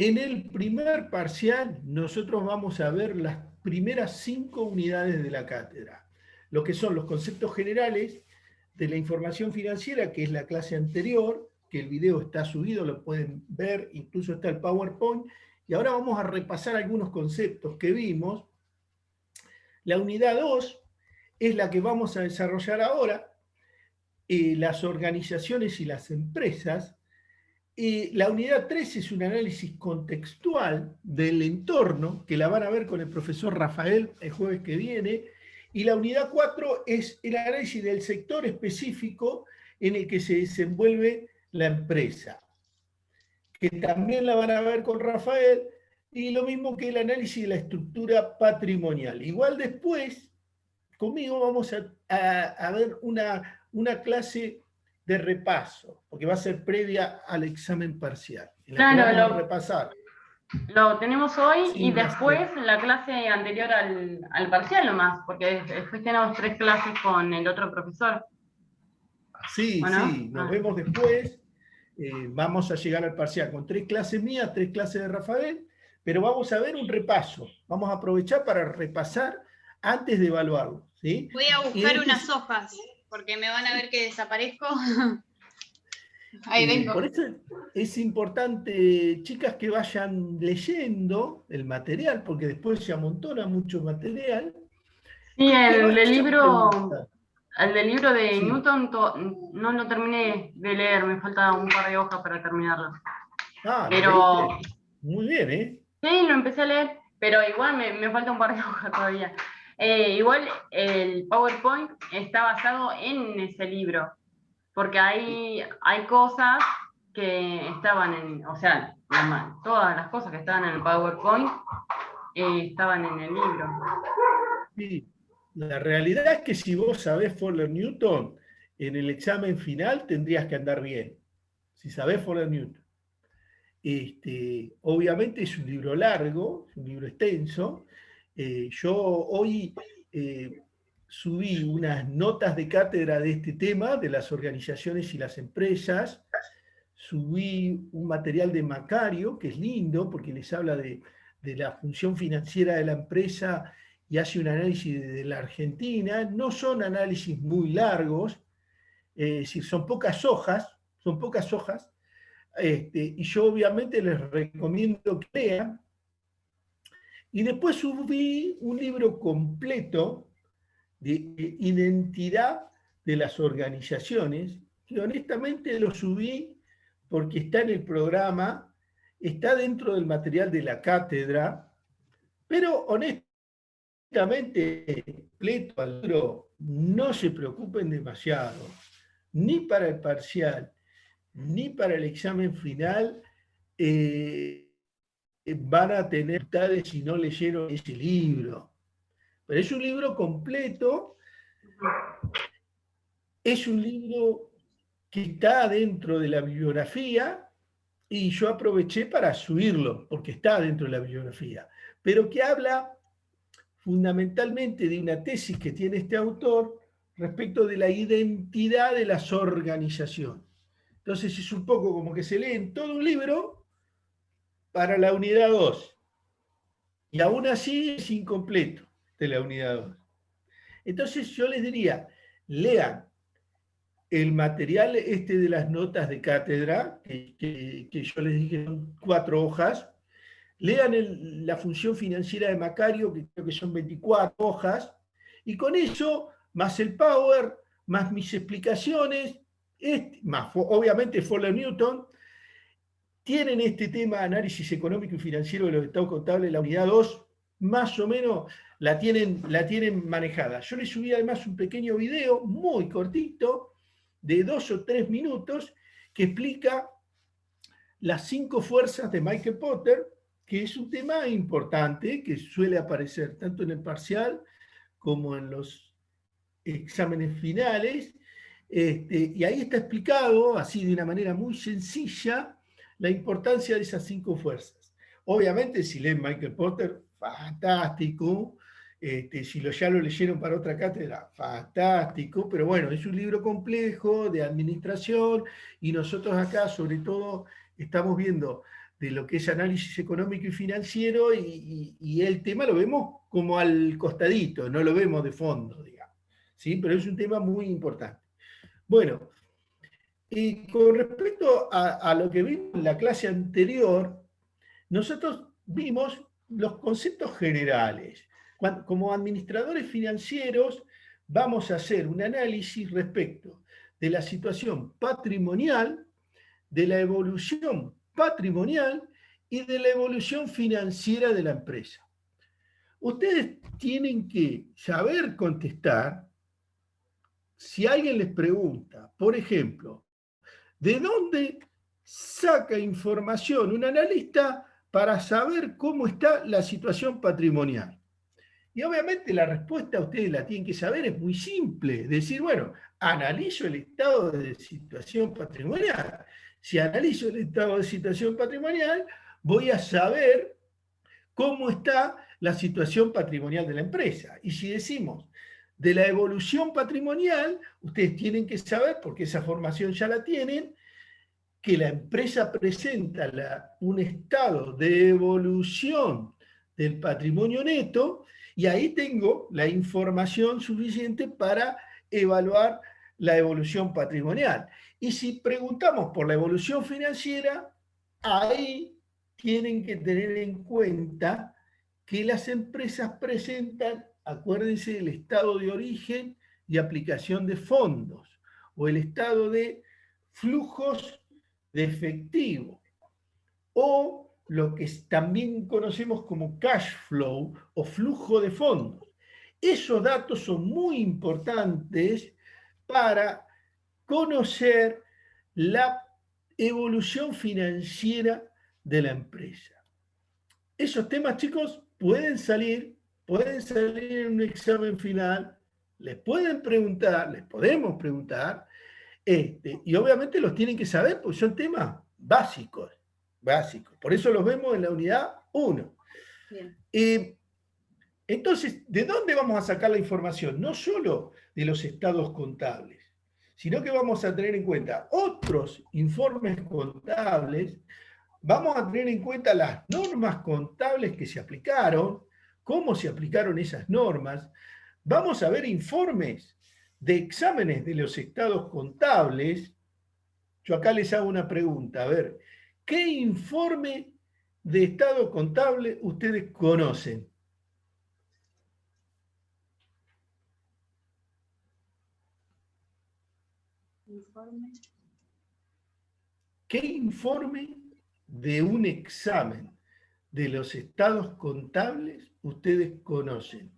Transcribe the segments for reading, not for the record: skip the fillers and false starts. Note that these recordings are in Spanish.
En el primer parcial nosotros vamos a ver las primeras 5 unidades de la cátedra, lo que son los conceptos generales de la información financiera, que es la clase anterior, que el video está subido, lo pueden ver, incluso está el PowerPoint, y ahora vamos a repasar algunos conceptos que vimos. La unidad 2 es la que vamos a desarrollar ahora, las organizaciones y las empresas. La unidad 3 es un análisis contextual del entorno, que la van a ver con el profesor Rafael el jueves que viene, y la unidad 4 es el análisis del sector específico en el que se desenvuelve la empresa, que también la van a ver con Rafael, y lo mismo que el análisis de la estructura patrimonial. Igual después, conmigo vamos a ver una clase de repaso, porque va a ser previa al examen parcial, en la que Claro, vamos a repasar. lo tenemos hoy y Sin después hacer. la clase anterior al parcial nomás, porque después tenemos 3 clases con el otro profesor. Sí, ¿O no? sí, nos vemos después. Vamos a llegar al parcial con 3 clases mías, 3 clases de Rafael, pero vamos a ver un repaso. Vamos a aprovechar para repasar antes de evaluarlo, ¿sí? Voy a Y buscar unas hojas, porque me van a ver que desaparezco. Ahí vengo. Por eso es importante, chicas, que vayan leyendo el material, porque después se amontona mucho material. Sí, Y que el del vayan libro, preguntando. de Sí. Newton no lo terminé de leer, me falta un par de hojas para terminarlo. Ah, ¿lo Pero leíste? Muy bien, ¿eh? sí, lo empecé a leer, pero igual me falta un par de hojas todavía. Igual el PowerPoint está basado en ese libro, porque hay cosas que estaban o sea, todas las cosas que estaban en el PowerPoint estaban en el libro. Sí. La realidad es que si vos sabés Fuller-Newton, en el examen final tendrías que andar bien. Si sabés Fuller-Newton. Obviamente es un libro largo, es un libro extenso. Yo hoy subí unas notas de cátedra de este tema, de las organizaciones y las empresas. Subí un material de Macario, que es lindo, porque les habla de la función financiera de la empresa y hace un análisis de la Argentina. No son análisis muy largos, es decir, son pocas hojas, y yo obviamente les recomiendo que lean. Y después subí un libro completo de identidad de las organizaciones, que honestamente lo subí porque está en el programa, está dentro del material de la cátedra, pero honestamente, completo al libro, no se preocupen demasiado, ni para el parcial, ni para el examen final, van a tener dificultades si no leyeron ese libro. Pero es un libro completo, es un libro que está dentro de la bibliografía y yo aproveché para subirlo, porque está dentro de la bibliografía, pero que habla fundamentalmente de una tesis que tiene este autor respecto de la identidad de las organizaciones. Entonces es un poco como que se lee en todo un libro para la unidad 2, y aún así es incompleto de la unidad 2. Entonces yo les diría, lean el material de las notas de cátedra, que yo les dije son 4 hojas, lean la función financiera de Macario, que creo que son 24 hojas, y con eso, más el Power, más mis explicaciones, más obviamente Fuller-Newton, tienen este tema de análisis económico y financiero de los estados contables, la unidad 2, más o menos la tienen manejada. Yo les subí además un pequeño video muy cortito, de 2 o 3 minutos, que explica las 5 fuerzas de Michael Porter, que es un tema importante que suele aparecer tanto en el parcial como en los exámenes finales. Y ahí está explicado, así de una manera muy sencilla, la importancia de esas 5 fuerzas. Obviamente, si leen Michael Porter, fantástico. Si ya lo leyeron para otra cátedra, fantástico. Pero bueno, es un libro complejo de administración y nosotros acá, sobre todo, estamos viendo de lo que es análisis económico y financiero, y el tema lo vemos como al costadito, no lo vemos de fondo, digamos. ¿Sí? Pero es un tema muy importante. Bueno, y con respecto a lo que vimos en la clase anterior, nosotros vimos los conceptos generales. Como administradores financieros vamos a hacer un análisis respecto de la situación patrimonial, de la evolución patrimonial y de la evolución financiera de la empresa. Ustedes tienen que saber contestar si alguien les pregunta, por ejemplo, ¿de dónde saca información un analista para saber cómo está la situación patrimonial? Y obviamente la respuesta ustedes la tienen que saber, es muy simple. Decir, bueno, analizo el estado de situación patrimonial. Si analizo el estado de situación patrimonial, voy a saber cómo está la situación patrimonial de la empresa. Y si decimos de la evolución patrimonial, ustedes tienen que saber, porque esa formación ya la tienen, que la empresa presenta un estado de evolución del patrimonio neto, y ahí tengo la información suficiente para evaluar la evolución patrimonial. Y si preguntamos por la evolución financiera, ahí tienen que tener en cuenta que las empresas presentan, acuérdense, el estado de origen y aplicación de fondos, o el estado de flujos de efectivo, o lo que también conocemos como cash flow o flujo de fondos. Esos datos son muy importantes para conocer la evolución financiera de la empresa. Esos temas, chicos, pueden salir en un examen final, les podemos preguntar, y obviamente los tienen que saber porque son temas básicos. Por eso los vemos en la unidad 1. Entonces, ¿de dónde vamos a sacar la información? No solo de los estados contables, sino que vamos a tener en cuenta otros informes contables, vamos a tener en cuenta las normas contables que se aplicaron, cómo se aplicaron esas normas, vamos a ver informes de exámenes de los estados contables. Yo acá les hago una pregunta, a ver, ¿qué informe de estado contable ustedes conocen? ¿Qué informe de un examen de los estados contables ustedes conocen?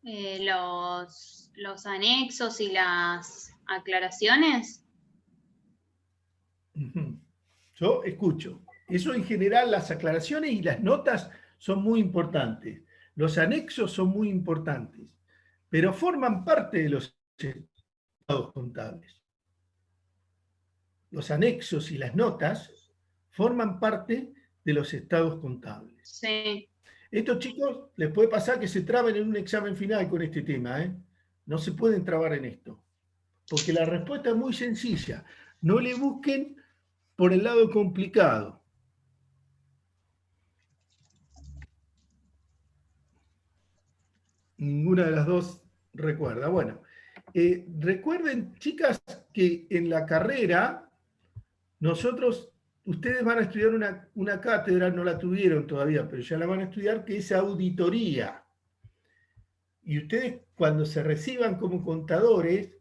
Los anexos y las aclaraciones. Yo escucho. Eso en general, las aclaraciones y las notas son muy importantes. Los anexos son muy importantes, pero forman parte de los estados contables. Los anexos y las notas forman parte de los estados contables. Sí. Estos chicos les puede pasar que se traben en un examen final con este tema, ¿eh? No se pueden trabar en esto, porque la respuesta es muy sencilla. No le busquen por el lado complicado. Ninguna de las dos recuerda. Bueno, recuerden, chicas, que en la carrera ustedes van a estudiar una cátedra, no la tuvieron todavía, pero ya la van a estudiar, que es auditoría. Y ustedes, cuando se reciban como contadores,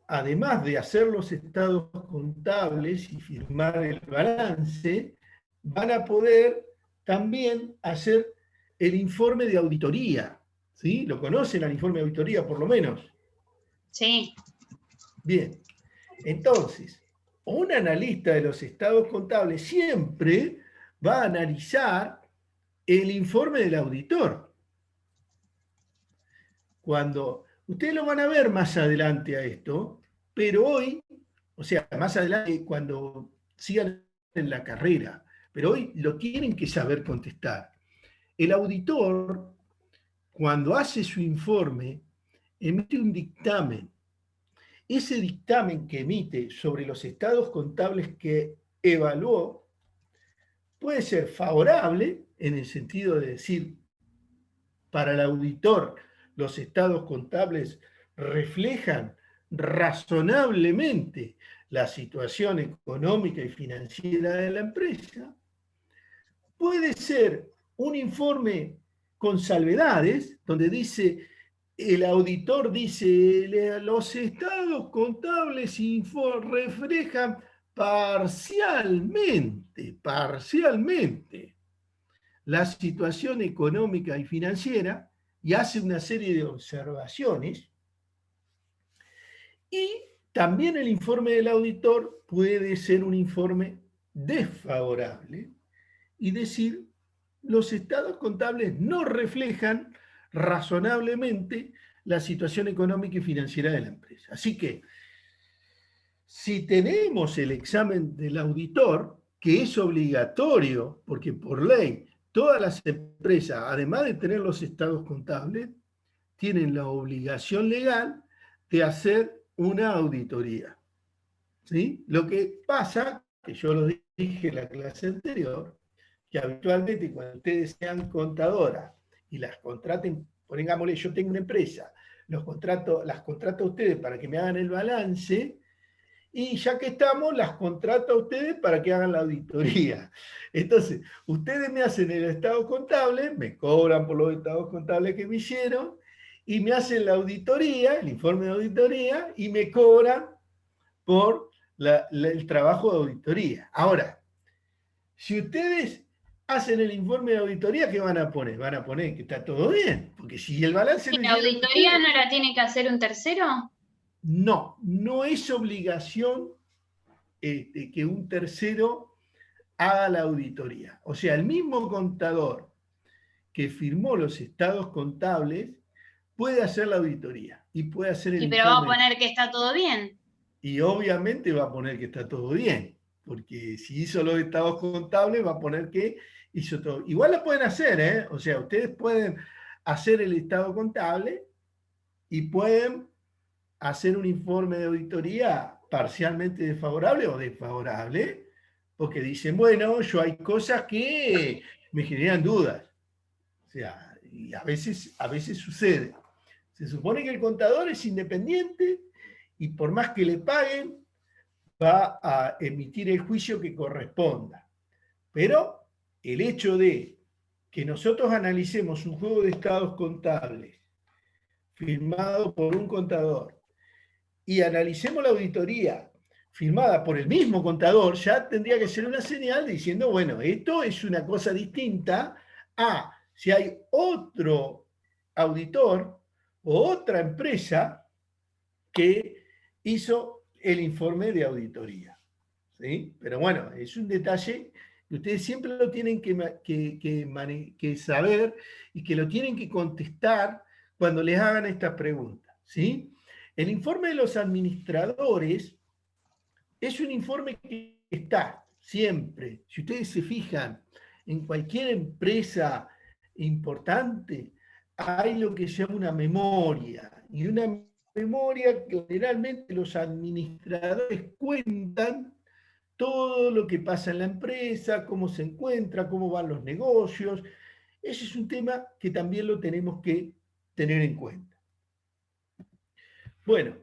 además de hacer los estados contables y firmar el balance, van a poder también hacer el informe de auditoría. ¿Sí? ¿Lo conocen al informe de auditoría, por lo menos? Sí. Bien. Entonces, un analista de los estados contables siempre va a analizar el informe del auditor. Cuando ustedes lo van a ver más adelante a esto, pero hoy, o sea, más adelante cuando sigan en la carrera, pero hoy lo tienen que saber contestar. El auditor, cuando hace su informe, emite un dictamen. Ese dictamen que emite sobre los estados contables que evaluó puede ser favorable en el sentido de decir, para el auditor, los estados contables reflejan razonablemente la situación económica y financiera de la empresa. Puede ser un informe con salvedades, donde dice, el auditor dice, los estados contables reflejan parcialmente la situación económica y financiera, y hace una serie de observaciones. Y también el informe del auditor puede ser un informe desfavorable y decir, los estados contables no reflejan razonablemente la situación económica y financiera de la empresa. Así que, si tenemos el examen del auditor, que es obligatorio, porque por ley todas las empresas, además de tener los estados contables, tienen la obligación legal de hacer una auditoría. ¿Sí? Lo que pasa, que yo lo dije en la clase anterior, que habitualmente cuando ustedes sean contadoras y las contraten, pongámosle, yo tengo una empresa, las contrato a ustedes para que me hagan el balance, y ya que estamos, las contrato a ustedes para que hagan la auditoría. Entonces, ustedes me hacen el estado contable, me cobran por los estados contables que me hicieron, y me hacen la auditoría, el informe de auditoría, y me cobran por el trabajo de auditoría. Ahora, si ustedes hacen el informe de auditoría, ¿qué van a poner? Van a poner que está todo bien, porque si el balance lo ¿La hicieron auditoría ustedes, no la tiene que hacer un tercero? no es obligación que un tercero haga la auditoría. O sea, el mismo contador que firmó los estados contables puede hacer la auditoría y puede hacer el Y pero va a informe. poner que está todo bien. Y obviamente va a poner que está todo bien, porque si hizo los estados contables va a poner que hizo todo. Igual lo pueden hacer, ¿eh? O sea, ustedes pueden hacer el estado contable y pueden hacer un informe de auditoría parcialmente desfavorable o desfavorable, porque dicen, bueno, yo hay cosas que me generan dudas. O sea, y a veces sucede. Se supone que el contador es independiente y por más que le paguen, va a emitir el juicio que corresponda. Pero el hecho de que nosotros analicemos un juego de estados contables firmado por un contador y analicemos la auditoría firmada por el mismo contador, ya tendría que ser una señal diciendo, bueno, esto es una cosa distinta a si hay otro auditor o otra empresa que hizo el informe de auditoría. ¿Sí? Pero bueno, es un detalle que ustedes siempre lo tienen que saber y que lo tienen que contestar cuando les hagan estas preguntas. ¿Sí? El informe de los administradores es un informe que está siempre, si ustedes se fijan, en cualquier empresa importante, hay lo que se llama una memoria, y una memoria que generalmente los administradores cuentan todo lo que pasa en la empresa, cómo se encuentra, cómo van los negocios. Ese es un tema que también lo tenemos que tener en cuenta. Bueno,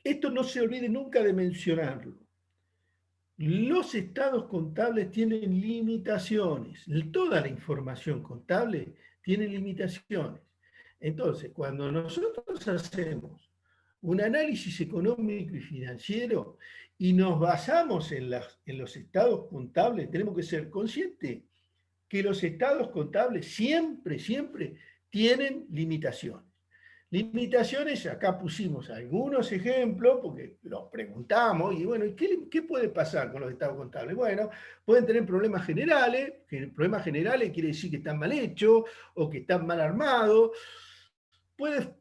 esto no se olvide nunca de mencionarlo. Los estados contables tienen limitaciones. Toda la información contable tiene limitaciones. Entonces, cuando nosotros hacemos un análisis económico y financiero y nos basamos en los estados contables, tenemos que ser conscientes que los estados contables siempre tienen limitaciones. Limitaciones, acá pusimos algunos ejemplos, porque los preguntamos, y bueno, ¿qué puede pasar con los estados contables? Bueno, pueden tener problemas generales, que problemas generales quiere decir que están mal hechos, o que están mal armados, puede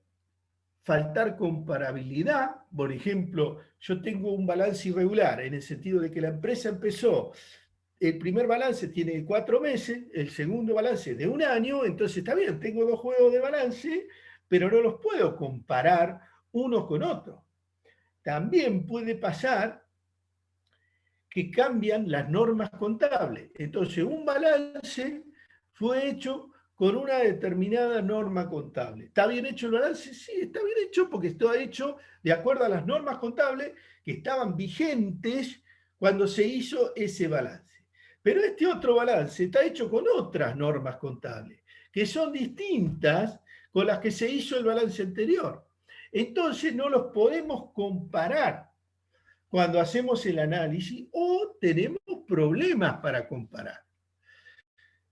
faltar comparabilidad, por ejemplo, yo tengo un balance irregular, en el sentido de que la empresa empezó, el primer balance tiene 4 meses, el segundo balance de 1 año, entonces está bien, tengo 2 juegos de balance, pero no los puedo comparar unos con otros. también puede pasar que cambian las normas contables. Entonces, un balance fue hecho con una determinada norma contable. ¿Está bien hecho el balance? Sí, está bien hecho porque está hecho de acuerdo a las normas contables que estaban vigentes cuando se hizo ese balance. Pero este otro balance está hecho con otras normas contables, que son distintas con las que se hizo el balance anterior. Entonces no los podemos comparar cuando hacemos el análisis o tenemos problemas para comparar.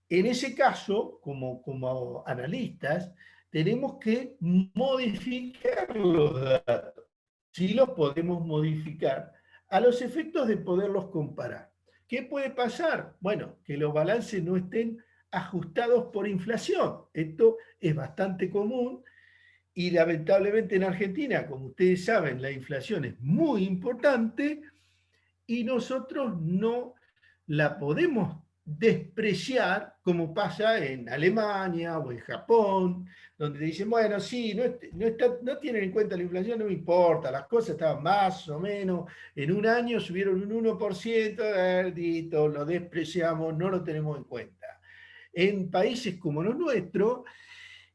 En ese caso, como analistas, tenemos que modificar los datos. Sí los podemos modificar a los efectos de poderlos comparar. ¿Qué puede pasar? Bueno, que los balances no estén ajustados por inflación. Esto es bastante común y lamentablemente en Argentina, como ustedes saben, la inflación es muy importante y nosotros no la podemos despreciar como pasa en Alemania o en Japón, donde dicen, bueno, sí, no tienen en cuenta la inflación, no me importa, las cosas estaban más o menos, en un año subieron un 1%, lo despreciamos, no lo tenemos en cuenta. En países como los nuestros,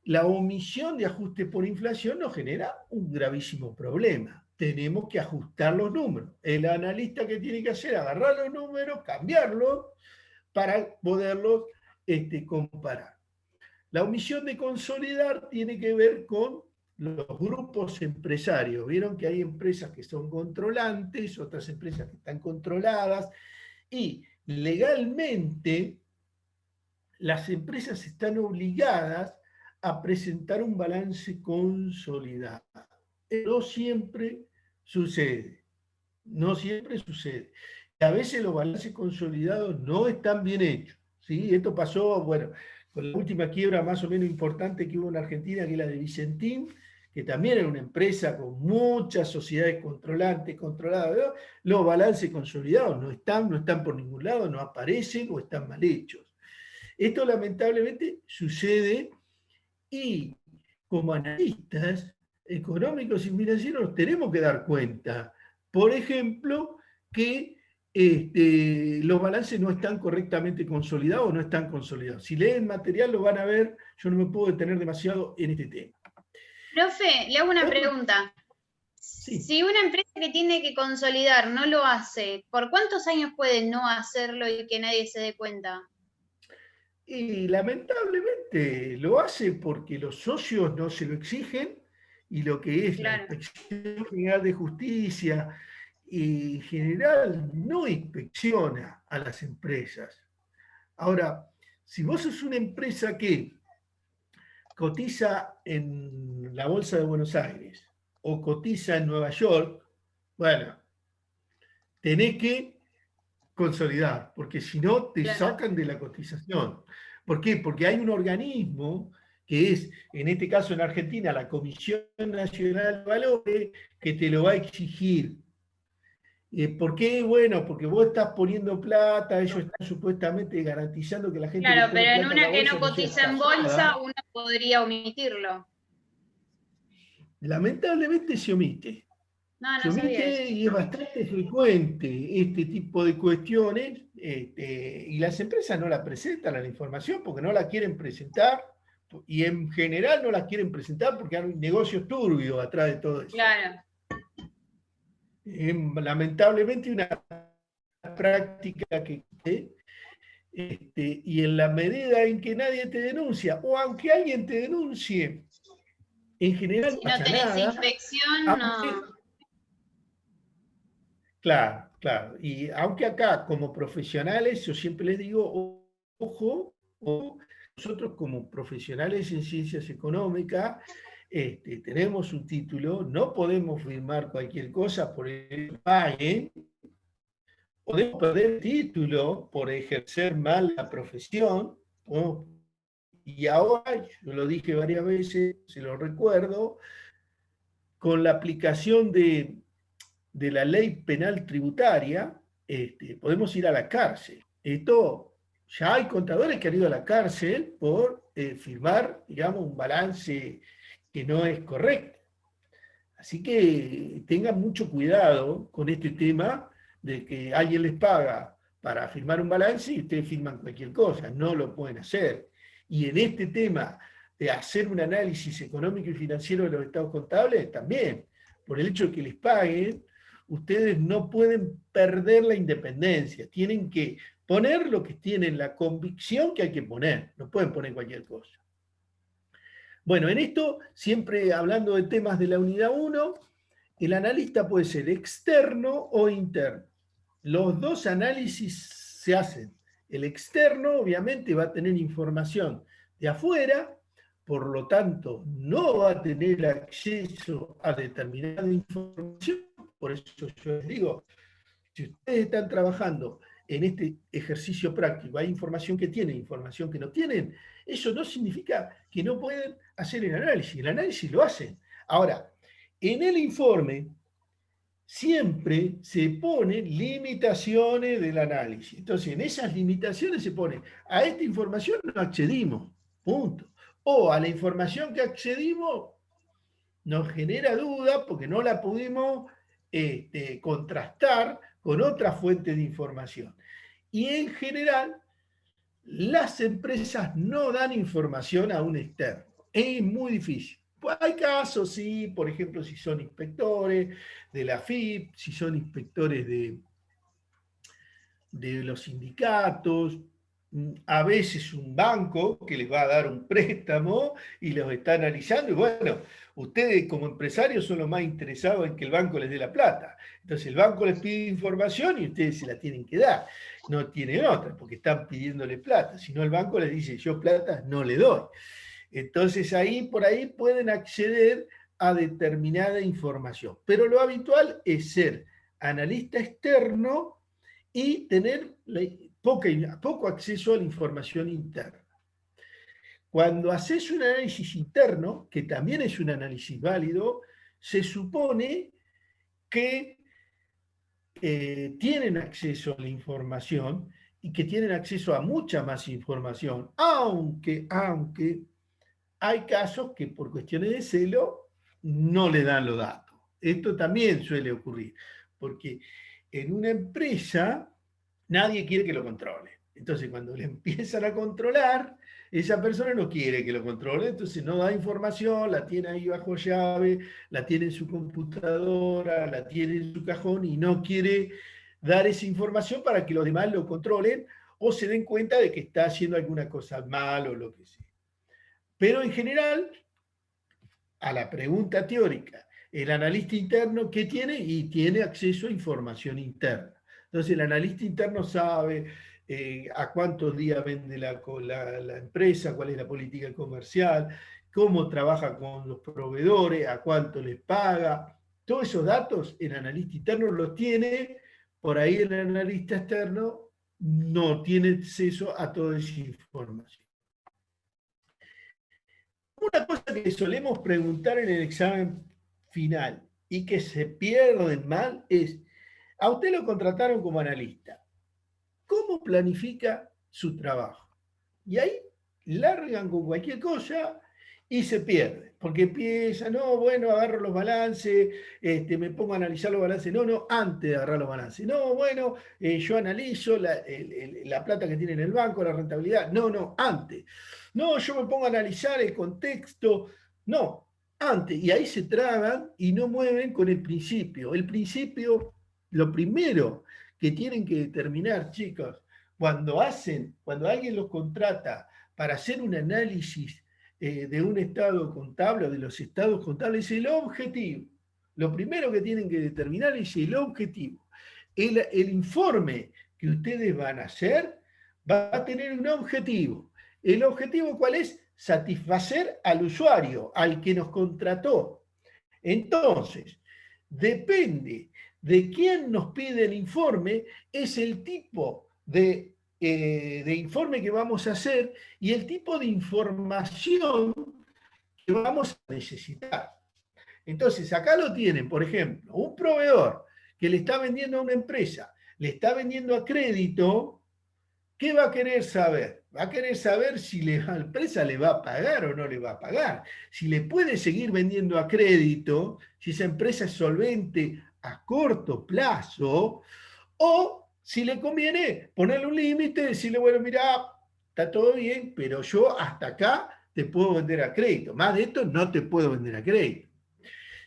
la omisión de ajuste por inflación nos genera un gravísimo problema. Tenemos que ajustar los números. El analista que tiene que hacer es agarrar los números, cambiarlos para poderlos comparar. La omisión de consolidar tiene que ver con los grupos empresarios. Vieron que hay empresas que son controlantes, otras empresas que están controladas, y legalmente las empresas están obligadas a presentar un balance consolidado. No siempre sucede, no siempre sucede. A veces los balances consolidados no están bien hechos, ¿sí? Esto pasó, bueno, con la última quiebra más o menos importante que hubo en Argentina, que es la de Vicentín, que también era una empresa con muchas sociedades controladas, ¿no? Los balances consolidados no están por ningún lado, no aparecen o están mal hechos. Esto lamentablemente sucede y como analistas económicos y financieros nos tenemos que dar cuenta, por ejemplo, que los balances no están correctamente consolidados o no están consolidados. Si leen material lo van a ver, yo no me puedo detener demasiado en este tema. Profe, le hago una pregunta. Sí. Si una empresa que tiene que consolidar no lo hace, ¿por cuántos años puede no hacerlo y que nadie se dé cuenta? Y lamentablemente lo hace porque los socios no se lo exigen y lo que es la Inspección General de Justicia en general no inspecciona a las empresas. Ahora, si vos sos una empresa que cotiza en la Bolsa de Buenos Aires o cotiza en Nueva York, bueno, tenés que consolidar, porque si no te sacan de la cotización. ¿Por qué? Porque hay un organismo que es, en este caso en Argentina, la Comisión Nacional de Valores, que te lo va a exigir. ¿Por qué? Bueno, porque vos estás poniendo plata, ellos están supuestamente garantizando que la gente... Claro, pero en una que no cotiza en bolsa, uno podría omitirlo. Lamentablemente se omite. No Se omite y es bastante frecuente este tipo de cuestiones y las empresas no la presentan a la información porque no la quieren presentar y en general no la quieren presentar porque hay negocios turbios atrás de todo eso. Claro. Lamentablemente una práctica que y en la medida en que nadie te denuncia o aunque alguien te denuncie, en general si no tenés inspección, no. Claro, claro. Y aunque acá como profesionales, yo siempre les digo, ojo, nosotros como profesionales en ciencias económicas, tenemos un título, no podemos firmar cualquier cosa por el que paguen, podemos perder el título por ejercer mal la profesión, ¿no? Y ahora, yo lo dije varias veces, se lo recuerdo, con la aplicación de la ley penal tributaria, podemos ir a la cárcel. Esto, ya hay contadores que han ido a la cárcel por firmar, digamos, un balance que no es correcto. Así que tengan mucho cuidado con este tema de que alguien les paga para firmar un balance y ustedes firman cualquier cosa, no lo pueden hacer. Y en este tema de hacer un análisis económico y financiero de los estados contables, también, por el hecho de que les paguen, ustedes no pueden perder la independencia, tienen que poner lo que tienen la convicción que hay que poner, no pueden poner cualquier cosa. Bueno, en esto, siempre hablando de temas de la unidad 1, el analista puede ser externo o interno. Los dos análisis se hacen. El externo, obviamente, va a tener información de afuera, por lo tanto, no va a tener acceso a determinada información. Por eso yo les digo, si ustedes están trabajando en este ejercicio práctico, hay información que tienen, información que no tienen, eso no significa que no pueden hacer el análisis lo hacen. Ahora, en el informe siempre se ponen limitaciones del análisis. Entonces, en esas limitaciones se pone, a esta información no accedimos, punto. O a la información que accedimos nos genera duda porque no la pudimos contrastar con otra fuente de información. Y en general, las empresas no dan información a un externo. Es muy difícil. Pues hay casos, sí, por ejemplo, si son inspectores de la AFIP, si son inspectores de los sindicatos, a veces un banco que les va a dar un préstamo y los está analizando, y bueno, ustedes como empresarios son los más interesados en que el banco les dé la plata. Entonces el banco les pide información y ustedes se la tienen que dar. No tienen otra, porque están pidiéndole plata. Si no, el banco les dice, yo plata no le doy. Entonces ahí, por ahí pueden acceder a determinada información. Pero lo habitual es ser analista externo y tener poco acceso a la información interna. Cuando haces un análisis interno, que también es un análisis válido, se supone que tienen acceso a la información y que tienen acceso a mucha más información, aunque hay casos que por cuestiones de celo no le dan los datos. Esto también suele ocurrir, porque en una empresa nadie quiere que lo controle. Entonces, cuando le empiezan a controlar, esa persona no quiere que lo controle, entonces no da información, la tiene ahí bajo llave, la tiene en su computadora, la tiene en su cajón y no quiere dar esa información para que los demás lo controlen o se den cuenta de que está haciendo alguna cosa mal o lo que sea. Pero en general, a la pregunta teórica, el analista interno, ¿qué tiene? Y tiene acceso a información interna. Entonces el analista interno sabe a cuántos días vende la empresa, cuál es la política comercial, cómo trabaja con los proveedores, a cuánto les paga. Todos esos datos el analista interno los tiene, por ahí el analista externo no tiene acceso a toda esa información. Una cosa que solemos preguntar en el examen final y que se pierden mal es, a usted lo contrataron como analista, ¿cómo planifica su trabajo? Y ahí largan con cualquier cosa y se pierde, porque empieza, no, bueno, agarro los balances, me pongo a analizar los balances, no, antes de agarrar los balances, no, bueno, yo analizo la plata que tiene en el banco, la rentabilidad, no, antes, no, yo me pongo a analizar el contexto, no, antes, y ahí se tragan y no mueven con el principio. El principio, lo primero que tienen que determinar, chicos, cuando alguien los contrata para hacer un análisis de un estado contable o de los estados contables, es el objetivo. Lo primero que tienen que determinar es el objetivo. El informe que ustedes van a hacer va a tener un objetivo. ¿El objetivo cuál es? Satisfacer al usuario, al que nos contrató. Entonces, depende de quién nos pide el informe, es el tipo de informe que vamos a hacer y el tipo de información que vamos a necesitar. Entonces, acá lo tienen, por ejemplo, un proveedor que le está vendiendo a una empresa, le está vendiendo a crédito, ¿Qué va a querer saber? Va a querer saber si la empresa le va a pagar o no le va a pagar, si le puede seguir vendiendo a crédito, si esa empresa es solvente a corto plazo, o si le conviene ponerle un límite, decirle, bueno, mira, está todo bien, pero yo hasta acá te puedo vender a crédito, más de esto no te puedo vender a crédito.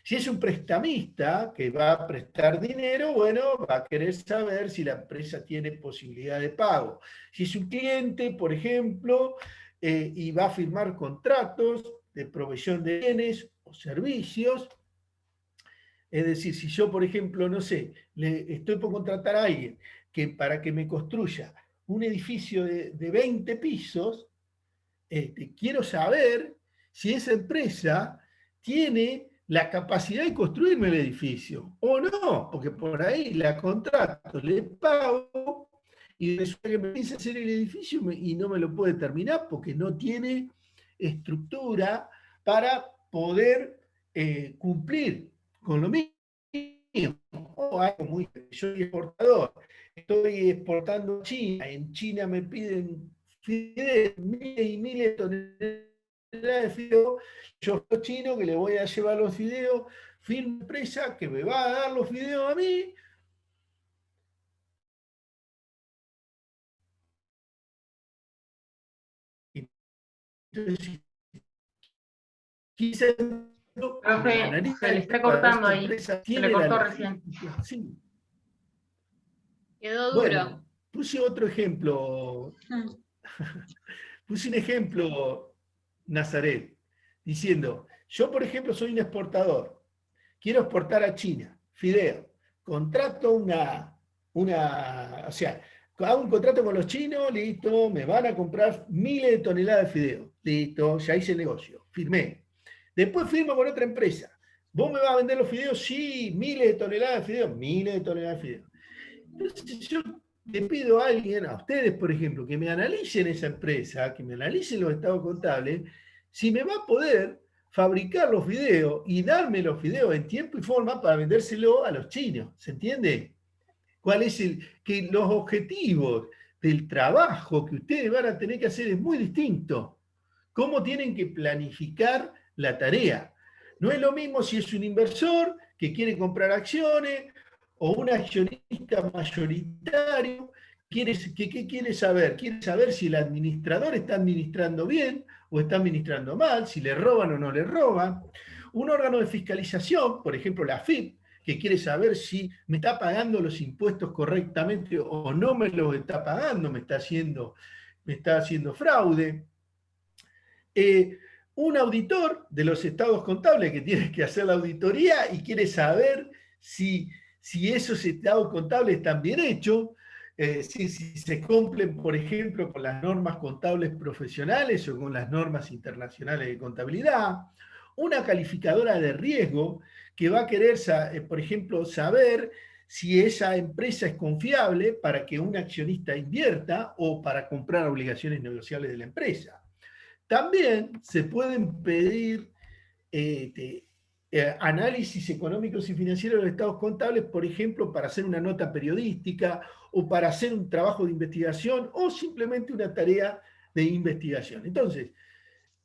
Si es un prestamista que va a prestar dinero, bueno, va a querer saber si la empresa tiene posibilidad de pago. Si es un cliente, por ejemplo, y va a firmar contratos de provisión de bienes o servicios, es decir, si yo, por ejemplo, no sé, le estoy por contratar a alguien que para que me construya un edificio de 20 pisos, quiero saber si esa empresa tiene la capacidad de construirme el edificio o no, porque por ahí la contrato, le pago y resulta que me piensa hacer el edificio y no me lo puede terminar porque no tiene estructura para poder cumplir con lo mío. O algo muy, yo soy exportador, estoy exportando a China, en China me piden fideos, miles y miles de toneladas de fideos, yo soy chino que le voy a llevar los fideos, firmo empresa que me va a dar los fideos a mí. Entonces, quizás Profe, se le está cortando ahí, se le cortó recién. Sí. Quedó duro. Bueno, puse otro ejemplo. Puse un ejemplo, Nazaret, diciendo, yo por ejemplo soy un exportador, quiero exportar a China, fideo, contrato o sea, hago un contrato con los chinos, listo, me van a comprar miles de toneladas de fideo, listo, ya hice el negocio, firmé. Después firmo con otra empresa, ¿vos me vas a vender los fideos? Sí, miles de toneladas de fideo, miles de toneladas de fideo. Entonces yo le pido a alguien, a ustedes por ejemplo, que me analicen esa empresa, que me analicen los estados contables, si me va a poder fabricar los videos y darme los videos en tiempo y forma para vendérselo a los chinos. ¿Se entiende? ¿Cuál es que los objetivos del trabajo que ustedes van a tener que hacer es muy distinto? ¿Cómo tienen que planificar la tarea? No es lo mismo si es un inversor que quiere comprar acciones o un accionista mayoritario. ¿Qué quiere saber? Quiere saber si el administrador está administrando bien o está administrando mal, si le roban o no le roban. Un órgano de fiscalización, por ejemplo la AFIP, que quiere saber si me está pagando los impuestos correctamente o no me los está pagando, me está haciendo fraude. Un auditor de los estados contables que tiene que hacer la auditoría y quiere saber si esos estados contables están bien hechos, si se cumplen, por ejemplo, con las normas contables profesionales o con las normas internacionales de contabilidad. Una calificadora de riesgo que va a querer, por ejemplo, saber si esa empresa es confiable para que un accionista invierta o para comprar obligaciones negociables de la empresa. También se pueden pedir análisis económicos y financieros de los estados contables, por ejemplo, para hacer una nota periodística o para hacer un trabajo de investigación o simplemente una tarea de investigación. Entonces,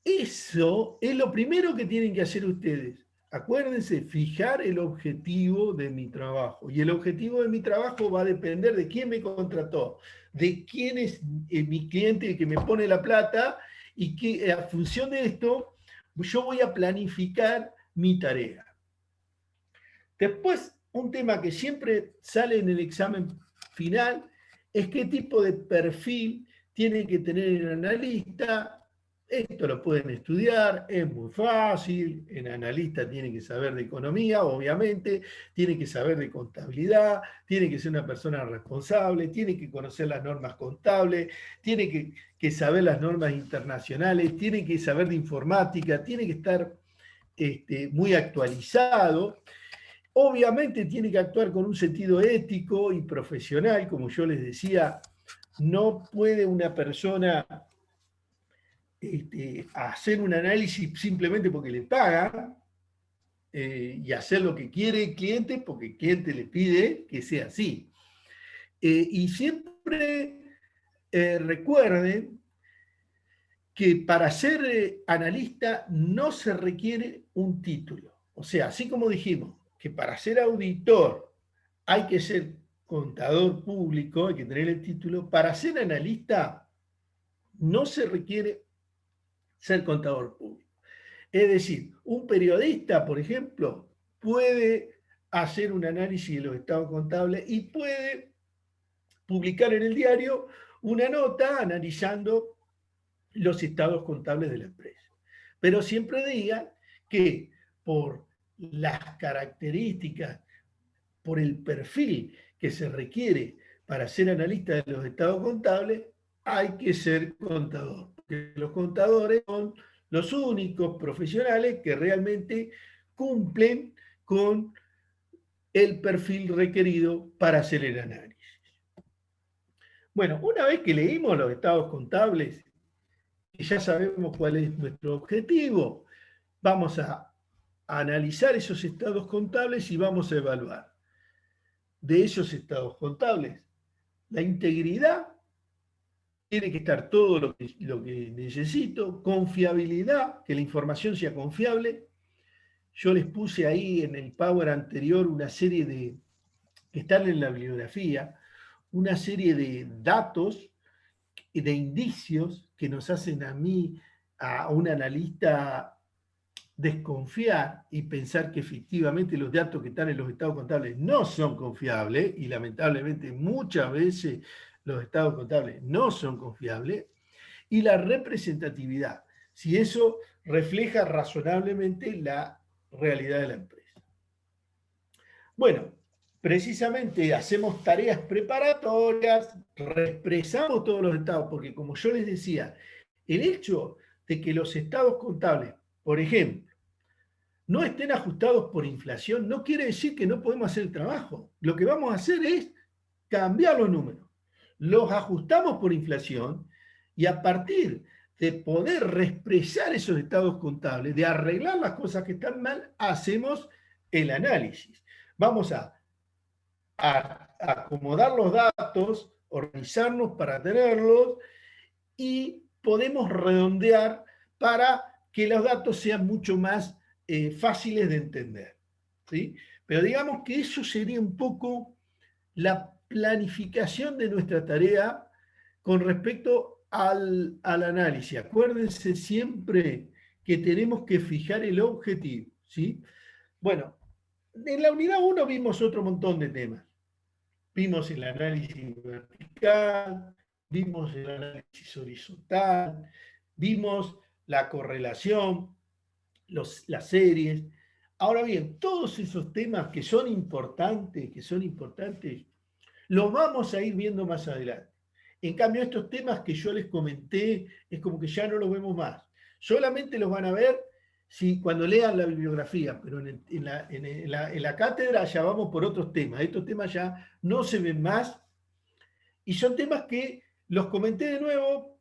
eso es lo primero que tienen que hacer ustedes. Acuérdense, fijar el objetivo de mi trabajo. Y el objetivo de mi trabajo va a depender de quién me contrató, de quién es mi cliente que me pone la plata y que a función de esto yo voy a planificar mi tarea. Después, un tema que siempre sale en el examen final es qué tipo de perfil tiene que tener el analista. Esto lo pueden estudiar, es muy fácil. El analista tiene que saber de economía, obviamente, tiene que saber de contabilidad, tiene que ser una persona responsable, tiene que conocer las normas contables, tiene que saber las normas internacionales, tiene que saber de informática, tiene que estar muy actualizado. Obviamente tiene que actuar con un sentido ético y profesional, como yo les decía, no puede una persona hacer un análisis simplemente porque le pagan y hacer lo que quiere el cliente porque el cliente le pide que sea así. Y siempre recuerden que para ser analista no se requiere un título. O sea, así como dijimos que para ser auditor hay que ser contador público, hay que tener el título, para ser analista no se requiere ser contador público. Es decir, un periodista, por ejemplo, puede hacer un análisis de los estados contables y puede publicar en el diario una nota analizando los estados contables de la empresa. Pero siempre digan que por las características, por el perfil que se requiere para ser analista de los estados contables, hay que ser contador. Porque los contadores son los únicos profesionales que realmente cumplen con el perfil requerido para hacer el análisis. Bueno, una vez que leímos los estados contables, y ya sabemos cuál es nuestro objetivo, vamos a analizar esos estados contables y vamos a evaluar de esos estados contables la integridad, tiene que estar todo lo que necesito, confiabilidad, que la información sea confiable. Yo les puse ahí en el Power anterior una serie de, que están en la bibliografía, una serie de datos y de indicios que nos hacen a mí, a un analista, desconfiar y pensar que efectivamente los datos que están en los estados contables no son confiables, y lamentablemente muchas veces los estados contables no son confiables, y la representatividad, si eso refleja razonablemente la realidad de la empresa. Bueno, precisamente hacemos tareas preparatorias, reexpresamos todos los estados, porque como yo les decía, el hecho de que los estados contables, por ejemplo, no estén ajustados por inflación, no quiere decir que no podemos hacer el trabajo. Lo que vamos a hacer es cambiar los números. Los ajustamos por inflación y a partir de poder reexpresar esos estados contables, de arreglar las cosas que están mal, hacemos el análisis. Vamos a acomodar los datos, organizarnos para tenerlos y podemos redondear para que los datos sean mucho más fáciles de entender, ¿sí? Pero digamos que eso sería un poco la planificación de nuestra tarea con respecto al análisis. Acuérdense siempre que tenemos que fijar el objetivo, ¿sí? Bueno, en la unidad 1 vimos otro montón de temas. Vimos el análisis vertical, vimos el análisis horizontal, vimos la correlación, las series. Ahora bien, todos esos temas que son importantes, los vamos a ir viendo más adelante. En cambio, estos temas que yo les comenté, es como que ya no los vemos más. Solamente los van a ver cuando lean la bibliografía, pero en la cátedra ya vamos por otros temas. Estos temas ya no se ven más y son temas que los comenté de nuevo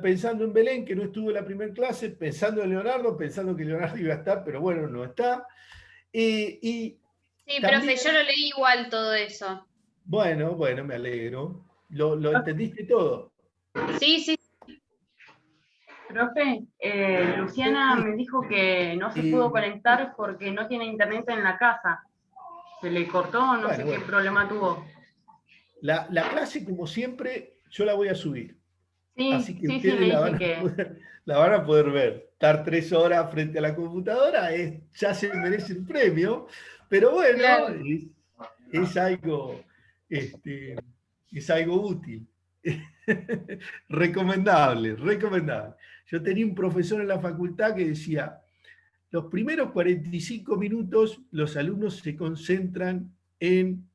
pensando en Belén, que no estuvo en la primera clase, pensando en Leonardo, pensando que Leonardo iba a estar, pero bueno, no está. Sí, también, profe, yo lo leí igual todo eso. Bueno, me alegro. ¿Lo entendiste todo? Sí. Profe, Luciana me dijo que no se pudo conectar porque no tiene internet en la casa. Se le cortó, no sé qué problema tuvo. La clase, como siempre, yo la voy a subir. Sí, así que sí, ustedes la van a poder ver. Estar 3 horas frente a la computadora ya se merece un premio, pero bueno, claro. es algo útil. recomendable. Yo tenía un profesor en la facultad que decía, los primeros 45 minutos los alumnos se concentran en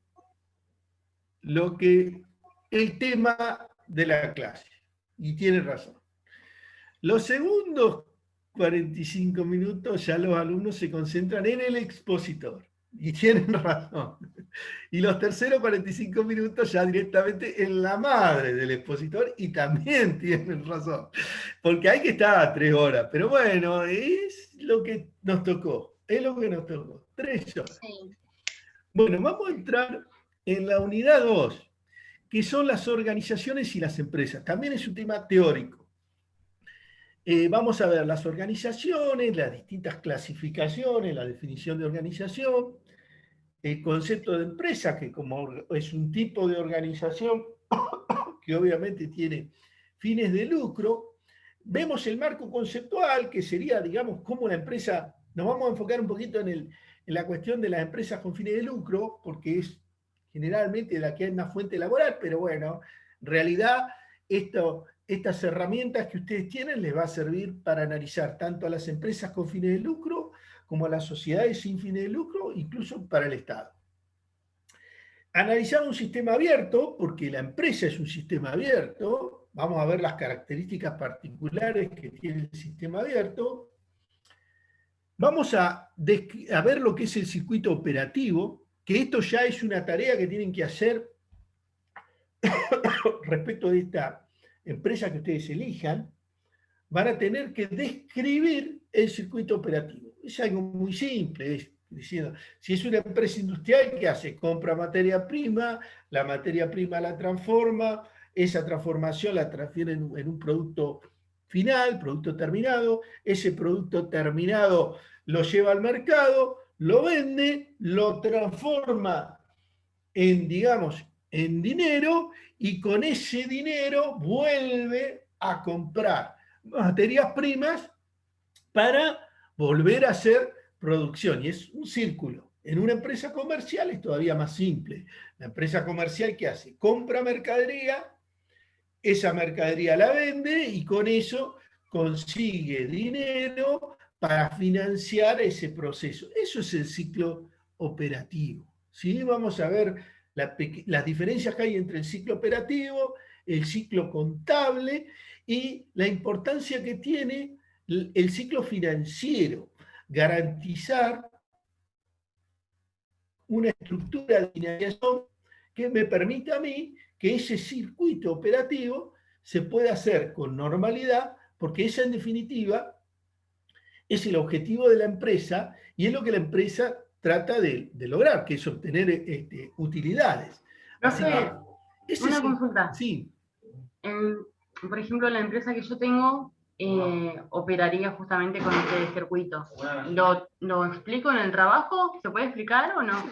el tema de la clase. Y tiene razón. Los segundos 45 minutos ya los alumnos se concentran en el expositor. Y tienen razón. Y los terceros 45 minutos ya directamente en la madre del expositor y también tienen razón. Porque hay que estar 3 horas. Pero bueno, es lo que nos tocó. 3 horas. Sí. Bueno, vamos a entrar en la unidad 2, que son las organizaciones y las empresas. También es un tema teórico. Vamos a ver las organizaciones, las distintas clasificaciones, la definición de organización, el concepto de empresa, que como es un tipo de organización que obviamente tiene fines de lucro. Vemos el marco conceptual, que sería, digamos, cómo la empresa, nos vamos a enfocar un poquito en la cuestión de las empresas con fines de lucro, porque es generalmente la que hay más fuente laboral, pero bueno, en realidad estas herramientas que ustedes tienen les va a servir para analizar tanto a las empresas con fines de lucro como a las sociedades sin fines de lucro, incluso para el Estado. Analizar un sistema abierto, porque la empresa es un sistema abierto, vamos a ver las características particulares que tiene el sistema abierto. Vamos a ver lo que es el circuito operativo, que esto ya es una tarea que tienen que hacer respecto de esta empresa que ustedes elijan. Van a tener que describir el circuito operativo. Es algo muy simple, diciendo, si es una empresa industrial, ¿qué hace? Compra materia prima, la materia prima la transforma, esa transformación la transfiere en un producto final, producto terminado, ese producto terminado lo lleva al mercado, lo vende, lo transforma en, digamos, en dinero, y con ese dinero vuelve a comprar materias primas para volver a hacer producción. Y es un círculo. En una empresa comercial es todavía más simple. La empresa comercial, ¿qué hace? Compra mercadería, esa mercadería la vende y con eso consigue dinero para financiar ese proceso. Eso es el ciclo operativo. ¿Sí? Vamos a ver las diferencias que hay entre el ciclo operativo, el ciclo contable y la importancia que tiene el ciclo financiero. Garantizar una estructura de financiación que me permita a mí que ese circuito operativo se pueda hacer con normalidad, porque esa en definitiva es el objetivo de la empresa y es lo que la empresa trata de lograr, que es obtener utilidades. Así que ese una consulta. Sí. Por ejemplo, la empresa que yo tengo operaría justamente con este circuito. ¿Lo explico en el trabajo? ¿Se puede explicar o no?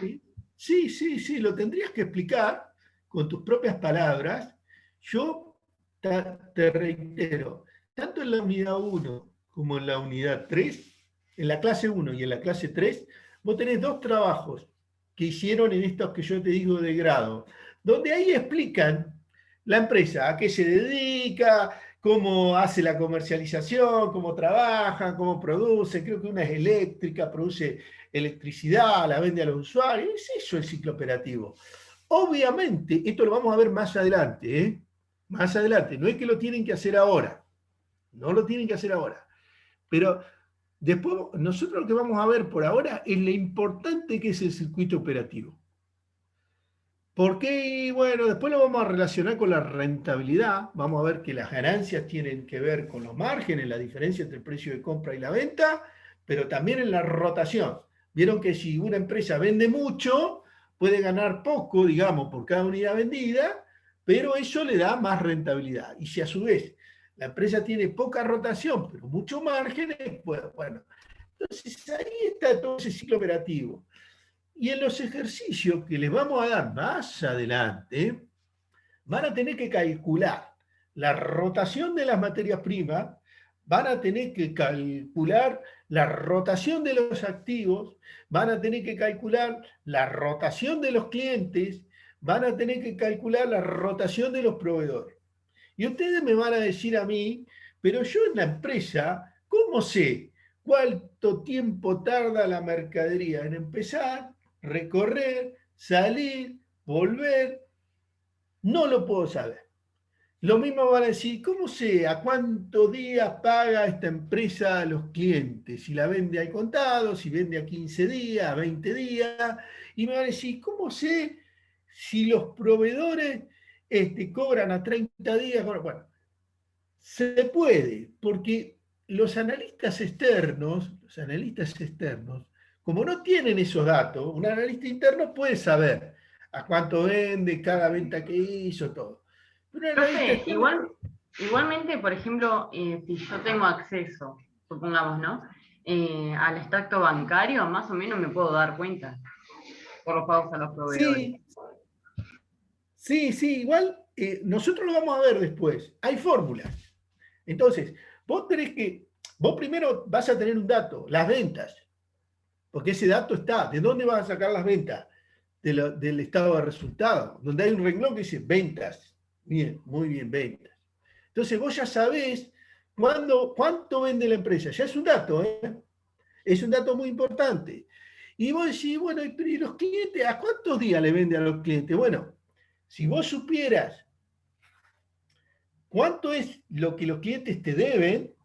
Sí, lo tendrías que explicar con tus propias palabras. Yo te reitero, tanto en la unidad 1 como en la unidad 3, en la clase 1 y en la clase 3, vos tenés 2 trabajos que hicieron en estos que yo te digo de grado, donde ahí explican la empresa, a qué se dedica, cómo hace la comercialización, cómo trabaja, cómo produce. Creo que una es eléctrica, produce electricidad, la vende a los usuarios. Es eso el ciclo operativo. Obviamente, esto lo vamos a ver más adelante, ¿eh? Más adelante. No es que lo tienen que hacer ahora. No lo tienen que hacer ahora. Pero después, nosotros lo que vamos a ver por ahora es lo importante que es el circuito operativo. Porque, bueno, después lo vamos a relacionar con la rentabilidad. Vamos a ver que las ganancias tienen que ver con los márgenes, la diferencia entre el precio de compra y la venta, pero también en la rotación. Vieron que si una empresa vende mucho, puede ganar poco, digamos, por cada unidad vendida, pero eso le da más rentabilidad. Y si a su vez la empresa tiene poca rotación, pero mucho margen, pues, bueno. Entonces ahí está todo ese ciclo operativo. Y en los ejercicios que les vamos a dar más adelante, van a tener que calcular la rotación de las materias primas, van a tener que calcular la rotación de los activos, van a tener que calcular la rotación de los clientes, van a tener que calcular la rotación de los proveedores. Y ustedes me van a decir a mí, pero yo en la empresa, ¿cómo sé cuánto tiempo tarda la mercadería en empezar, recorrer, salir, volver? No lo puedo saber. Lo mismo van a decir, ¿cómo sé a cuántos días paga esta empresa a los clientes? Si la vende al contado, si vende a 15 días, a 20 días. Y me van a decir, ¿cómo sé si los proveedores cobran a 30 días? Bueno, se puede, porque los analistas externos, como no tienen esos datos, un analista interno puede saber a cuánto vende, cada venta que hizo, todo. Pero un analista externo, igualmente, por ejemplo, si yo tengo acceso, supongamos, ¿no? Al extracto bancario, más o menos me puedo dar cuenta por los pagos a los proveedores. Sí, igual nosotros lo vamos a ver después. Hay fórmulas. Entonces, vos primero vas a tener un dato, las ventas, porque ese dato está. ¿De dónde vas a sacar las ventas? Del estado de resultados, donde hay un renglón que dice ventas. Bien, muy bien, ventas. Entonces vos ya sabés cuánto vende la empresa. Ya es un dato, ¿eh? Es un dato muy importante. Y vos decís, bueno, ¿y los clientes? ¿A cuántos días le vende a los clientes? Bueno, si vos supieras cuánto es lo que los clientes te deben,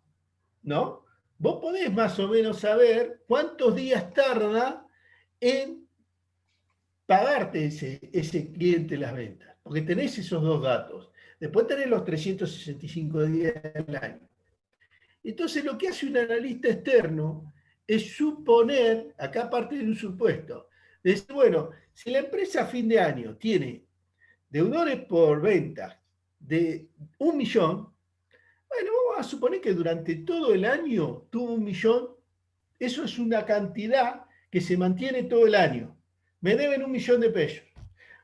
¿no? Vos podés más o menos saber cuántos días tarda en pagarte ese cliente las ventas, porque tenés esos dos datos. Después tenés los 365 días del año. Entonces lo que hace un analista externo es suponer, acá parte de un supuesto, decir, bueno, si la empresa a fin de año tiene deudores por ventas de 1 millón, bueno, vamos a suponer que durante todo el año tuvo 1 millón, eso es una cantidad que se mantiene todo el año. Me deben 1 millón de pesos.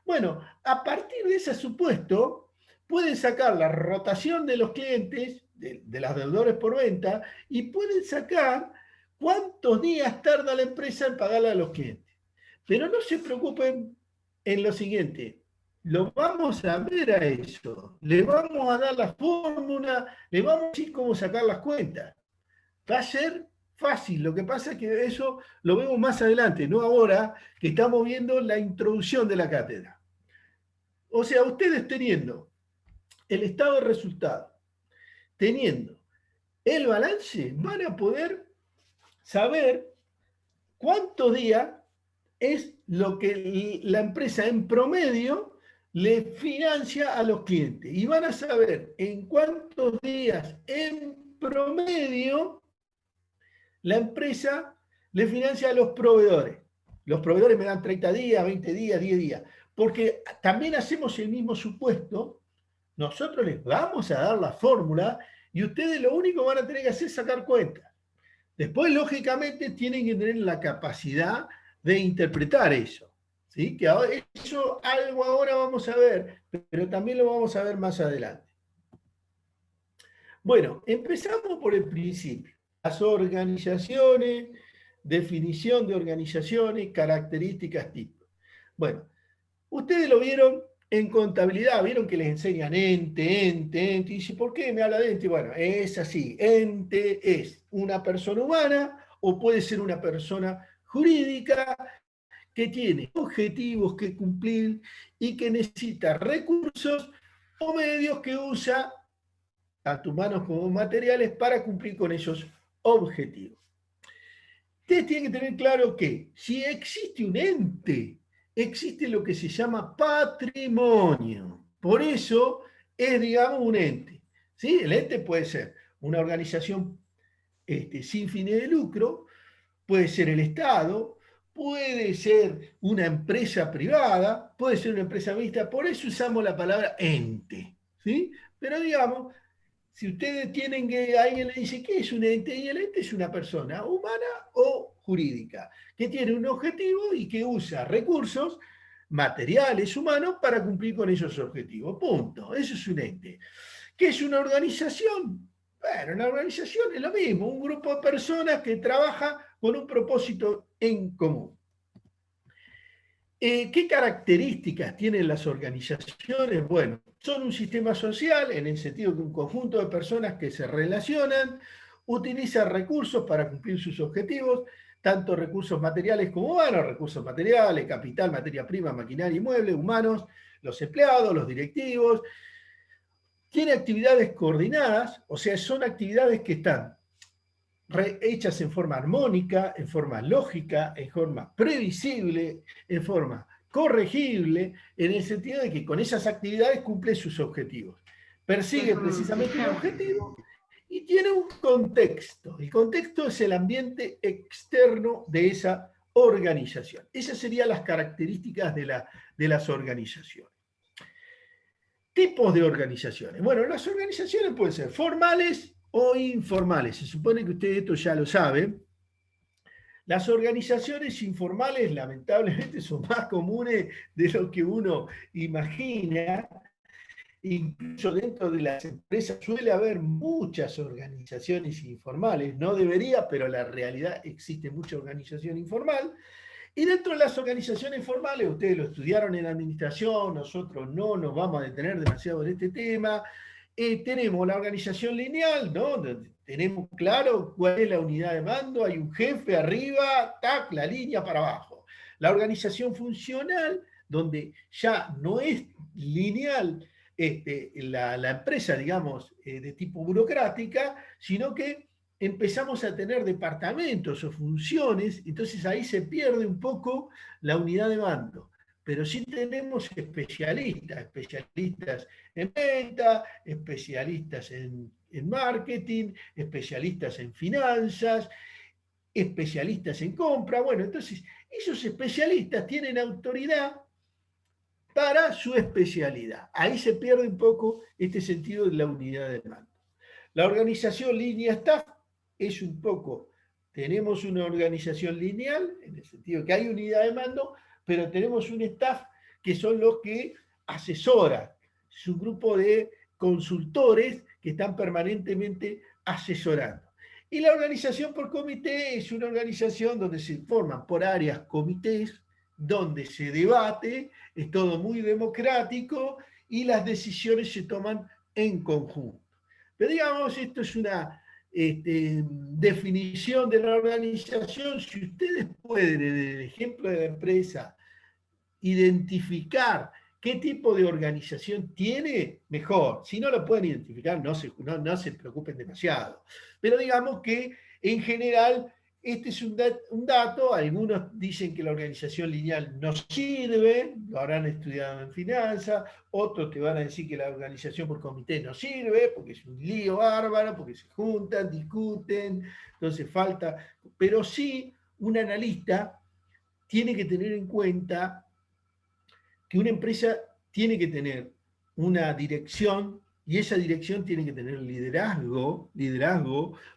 Bueno, a partir de ese supuesto, pueden sacar la rotación de los clientes, de los deudores por venta, y pueden sacar cuántos días tarda la empresa en pagarle a los clientes. Pero no se preocupen en lo siguiente, lo vamos a ver a eso, le vamos a dar la fórmula, le vamos a decir cómo sacar las cuentas. Va a ser fácil, lo que pasa es que eso lo vemos más adelante, no ahora que estamos viendo la introducción de la cátedra. O sea, ustedes teniendo el estado de resultados, teniendo el balance, van a poder saber cuántos días es lo que la empresa en promedio le financia a los clientes. Y van a saber en cuántos días en promedio la empresa le financia a los proveedores. Los proveedores me dan 30 días, 20 días, 10 días. Porque también hacemos el mismo supuesto. Nosotros les vamos a dar la fórmula y ustedes lo único que van a tener que hacer es sacar cuentas. Después, lógicamente, tienen que tener la capacidad de interpretar eso. ¿Sí? Que eso algo ahora vamos a ver, pero también lo vamos a ver más adelante. Bueno, empezamos por el principio. Las organizaciones, definición de organizaciones, características, tipos. Bueno, ustedes lo vieron en contabilidad, vieron que les enseñan ente, y dice, ¿por qué me habla de ente? Bueno, es así, ente es una persona humana o puede ser una persona jurídica que tiene objetivos que cumplir y que necesita recursos o medios que usa, tanto humanos como materiales, para cumplir con esos objetivos. Ustedes tienen que tener claro que si existe un ente, existe lo que se llama patrimonio. Por eso es, digamos, un ente. ¿Sí? El ente puede ser una organización sin fines de lucro, puede ser el Estado, puede ser una empresa privada, puede ser una empresa mixta. Por eso usamos la palabra ente. ¿Sí? Pero digamos, si ustedes tienen que, alguien le dice, ¿qué es un ente? Y el ente es una persona humana o jurídica, que tiene un objetivo y que usa recursos materiales humanos para cumplir con esos objetivos. Punto. Eso es un ente. ¿Qué es una organización? Bueno, una organización es lo mismo, un grupo de personas que trabaja con un propósito en común. ¿Qué características tienen las organizaciones? Bueno, son un sistema social en el sentido de un conjunto de personas que se relacionan, utilizan recursos para cumplir sus objetivos, tanto recursos materiales como humanos, recursos materiales, capital, materia prima, maquinaria y muebles, humanos, los empleados, los directivos. Tiene actividades coordinadas, o sea, son actividades que están hechas en forma armónica, en forma lógica, en forma previsible, en forma corregible, en el sentido de que con esas actividades cumple sus objetivos. Persigue precisamente un objetivo y tiene un contexto. El contexto es el ambiente externo de esa organización. Esas serían las características de las organizaciones. Tipos de organizaciones. Bueno, las organizaciones pueden ser formales o informales. Se supone que usted esto ya lo sabe. Las organizaciones informales, lamentablemente, son más comunes de lo que uno imagina. Incluso dentro de las empresas suele haber muchas organizaciones informales. No debería, pero la realidad existe mucha organización informal. Y dentro de las organizaciones formales, ustedes lo estudiaron en administración, nosotros no nos vamos a detener demasiado en este tema. Tenemos la organización lineal, ¿no? Tenemos claro cuál es la unidad de mando, hay un jefe arriba, tac, la línea para abajo. La organización funcional, donde ya no es lineal la empresa, digamos, de tipo burocrática, sino que empezamos a tener departamentos o funciones, entonces ahí se pierde un poco la unidad de mando. Pero sí tenemos especialistas en venta, especialistas en marketing, especialistas en finanzas, especialistas en compra. Bueno, entonces esos especialistas tienen autoridad para su especialidad. Ahí se pierde un poco este sentido de la unidad de mando. La organización línea staff es un poco, tenemos una organización lineal, en el sentido que hay unidad de mando, pero tenemos un staff que son los que asesoran. Es un grupo de consultores que están permanentemente asesorando. Y la organización por comité es una organización donde se forman por áreas comités, donde se debate, es todo muy democrático y las decisiones se toman en conjunto. Pero digamos, esto es una definición de la organización. Si ustedes pueden, en el ejemplo de la empresa, identificar qué tipo de organización tiene, mejor. Si no lo pueden identificar, no se preocupen demasiado. Pero digamos que en general este es un dato. Algunos dicen que la organización lineal no sirve, lo habrán estudiado en finanzas, otros te van a decir que la organización por comité no sirve, porque es un lío bárbaro, porque se juntan, discuten, entonces falta. Pero sí, un analista tiene que tener en cuenta que una empresa tiene que tener una dirección y esa dirección tiene que tener liderazgo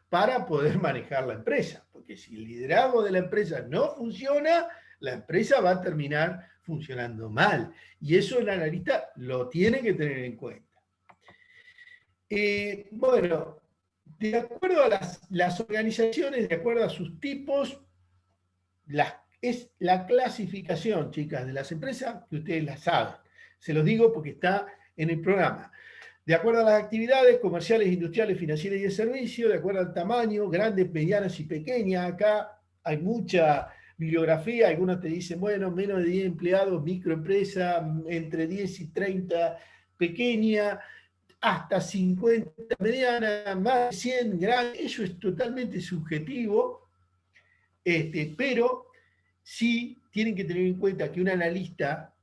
para poder manejar la empresa. Porque si el liderazgo de la empresa no funciona, la empresa va a terminar funcionando mal. Y eso el analista lo tiene que tener en cuenta. Bueno, de acuerdo a las organizaciones, de acuerdo a sus tipos, es la clasificación, chicas, de las empresas, que ustedes la saben. Se los digo porque está en el programa. De acuerdo a las actividades comerciales, industriales, financieras y de servicio, de acuerdo al tamaño, grandes, medianas y pequeñas. Acá hay mucha bibliografía. Algunos te dicen, bueno, menos de 10 empleados, microempresa, entre 10 y 30, pequeña, hasta 50, mediana, más de 100, grandes. Eso es totalmente subjetivo, pero sí tienen que tener en cuenta que un analista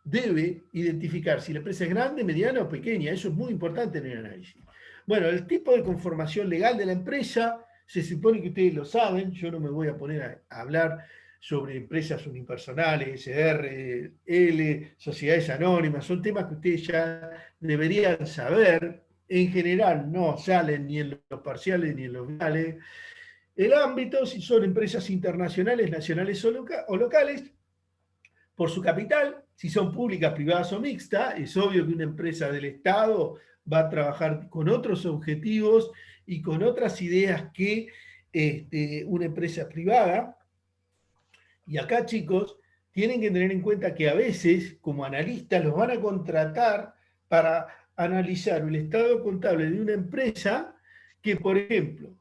debe identificar si la empresa es grande, mediana o pequeña. Eso es muy importante en el análisis. Bueno, el tipo de conformación legal de la empresa, se supone que ustedes lo saben. Yo no me voy a poner a hablar sobre empresas unipersonales, SRL, sociedades anónimas. Son temas que ustedes ya deberían saber. En general no salen ni en los parciales ni en los finales. El ámbito, si son empresas internacionales, nacionales o locales, por su capital, si son públicas, privadas o mixtas. Es obvio que una empresa del Estado va a trabajar con otros objetivos y con otras ideas que una empresa privada. Y acá, chicos, tienen que tener en cuenta que a veces, como analistas, los van a contratar para analizar el estado contable de una empresa que, por ejemplo,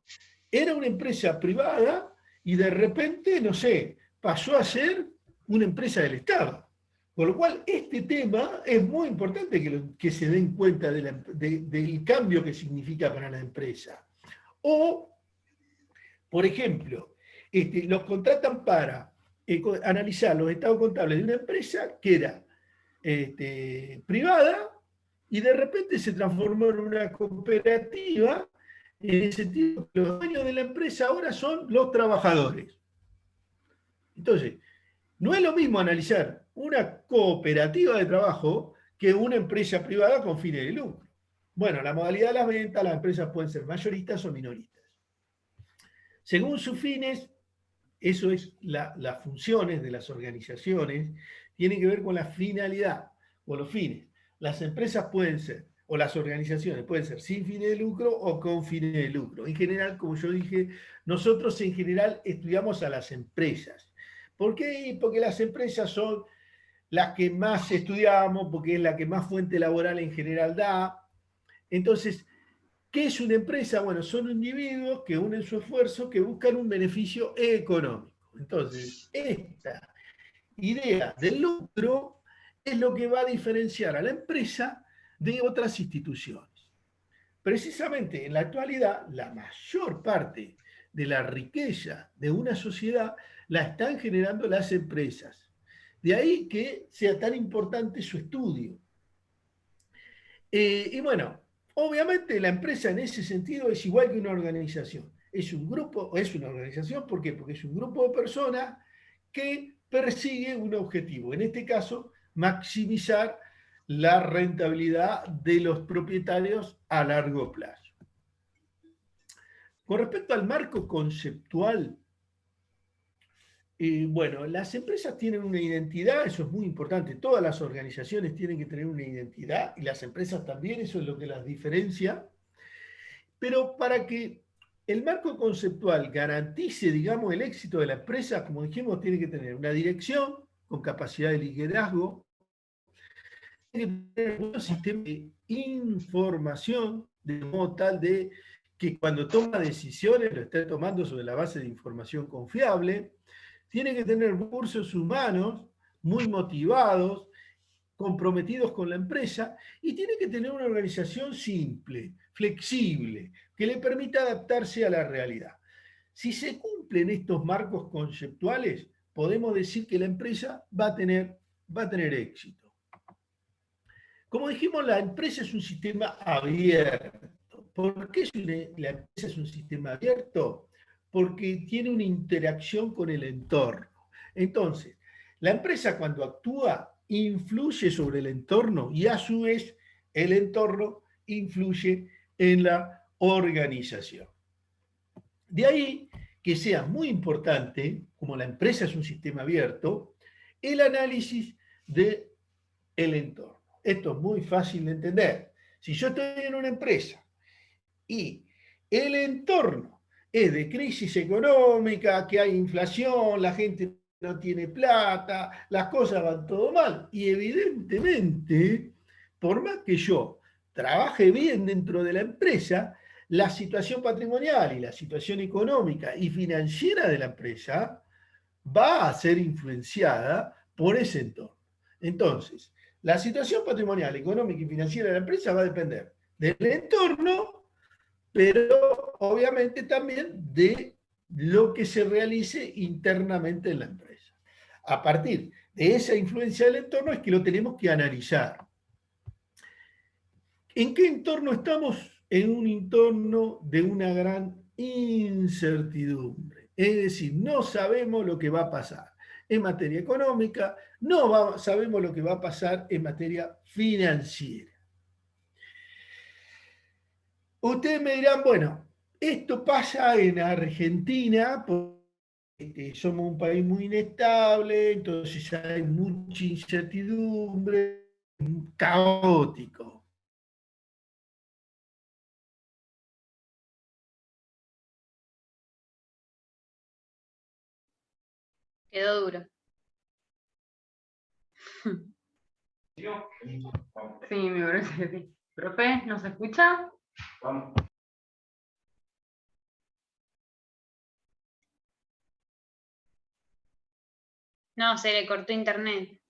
era una empresa privada y de repente, no sé, pasó a ser una empresa del Estado. Por lo cual, este tema es muy importante que se den cuenta del cambio que significa para la empresa. O, por ejemplo, los contratan para analizar los estados contables de una empresa que era privada y de repente se transformó en una cooperativa, en el sentido que los dueños de la empresa ahora son los trabajadores. Entonces, no es lo mismo analizar una cooperativa de trabajo que una empresa privada con fines de lucro. Bueno, la modalidad de las ventas, las empresas pueden ser mayoristas o minoristas. Según sus fines, eso es las funciones de las organizaciones, tienen que ver con la finalidad o los fines. Las empresas pueden ser, o las organizaciones pueden ser sin fines de lucro o con fines de lucro. En general, como yo dije, nosotros en general estudiamos a las empresas. ¿Por qué? Porque las empresas son las que más estudiamos, porque es la que más fuente laboral en general da. Entonces, ¿qué es una empresa? Bueno, son individuos que unen su esfuerzo, que buscan un beneficio económico. Entonces, esta idea del lucro es lo que va a diferenciar a la empresa de otras instituciones. Precisamente en la actualidad, la mayor parte de la riqueza de una sociedad la están generando las empresas. De ahí que sea tan importante su estudio. Y bueno, obviamente la empresa en ese sentido es igual que una organización. Es un grupo, es una organización, ¿por qué? Porque es un grupo de personas que persigue un objetivo. En este caso, maximizar la rentabilidad de los propietarios a largo plazo. Con respecto al marco conceptual, bueno, las empresas tienen una identidad, eso es muy importante. Todas las organizaciones tienen que tener una identidad y las empresas también, eso es lo que las diferencia. Pero para que el marco conceptual garantice, digamos, el éxito de la empresa, como dijimos, tiene que tener una dirección con capacidad de liderazgo, tiene que tener un sistema de información de modo tal de que cuando toma decisiones lo esté tomando sobre la base de información confiable, tiene que tener recursos humanos muy motivados, comprometidos con la empresa, y tiene que tener una organización simple, flexible, que le permita adaptarse a la realidad. Si se cumplen estos marcos conceptuales, podemos decir que la empresa va a tener éxito. Como dijimos, la empresa es un sistema abierto. ¿Por qué la empresa es un sistema abierto? Porque tiene una interacción con el entorno. Entonces, la empresa cuando actúa influye sobre el entorno y a su vez el entorno influye en la organización. De ahí que sea muy importante, como la empresa es un sistema abierto, el análisis del entorno. Esto es muy fácil de entender. Si yo estoy en una empresa y el entorno es de crisis económica, que hay inflación, la gente no tiene plata, las cosas van todo mal, y evidentemente, por más que yo trabaje bien dentro de la empresa, la situación patrimonial y la situación económica y financiera de la empresa va a ser influenciada por ese entorno. Entonces, la situación patrimonial, económica y financiera de la empresa va a depender del entorno, pero obviamente también de lo que se realice internamente en la empresa. A partir de esa influencia del entorno es que lo tenemos que analizar. ¿En qué entorno estamos? En un entorno de una gran incertidumbre. Es decir, no sabemos lo que va a pasar en materia económica, no sabemos lo que va a pasar en materia financiera. Ustedes me dirán, bueno, esto pasa en Argentina porque somos un país muy inestable, entonces hay mucha incertidumbre, caótico. Quedó duro. Sí, me parece que sí. Profe, ¿nos escucha? Vamos. No, se le cortó internet.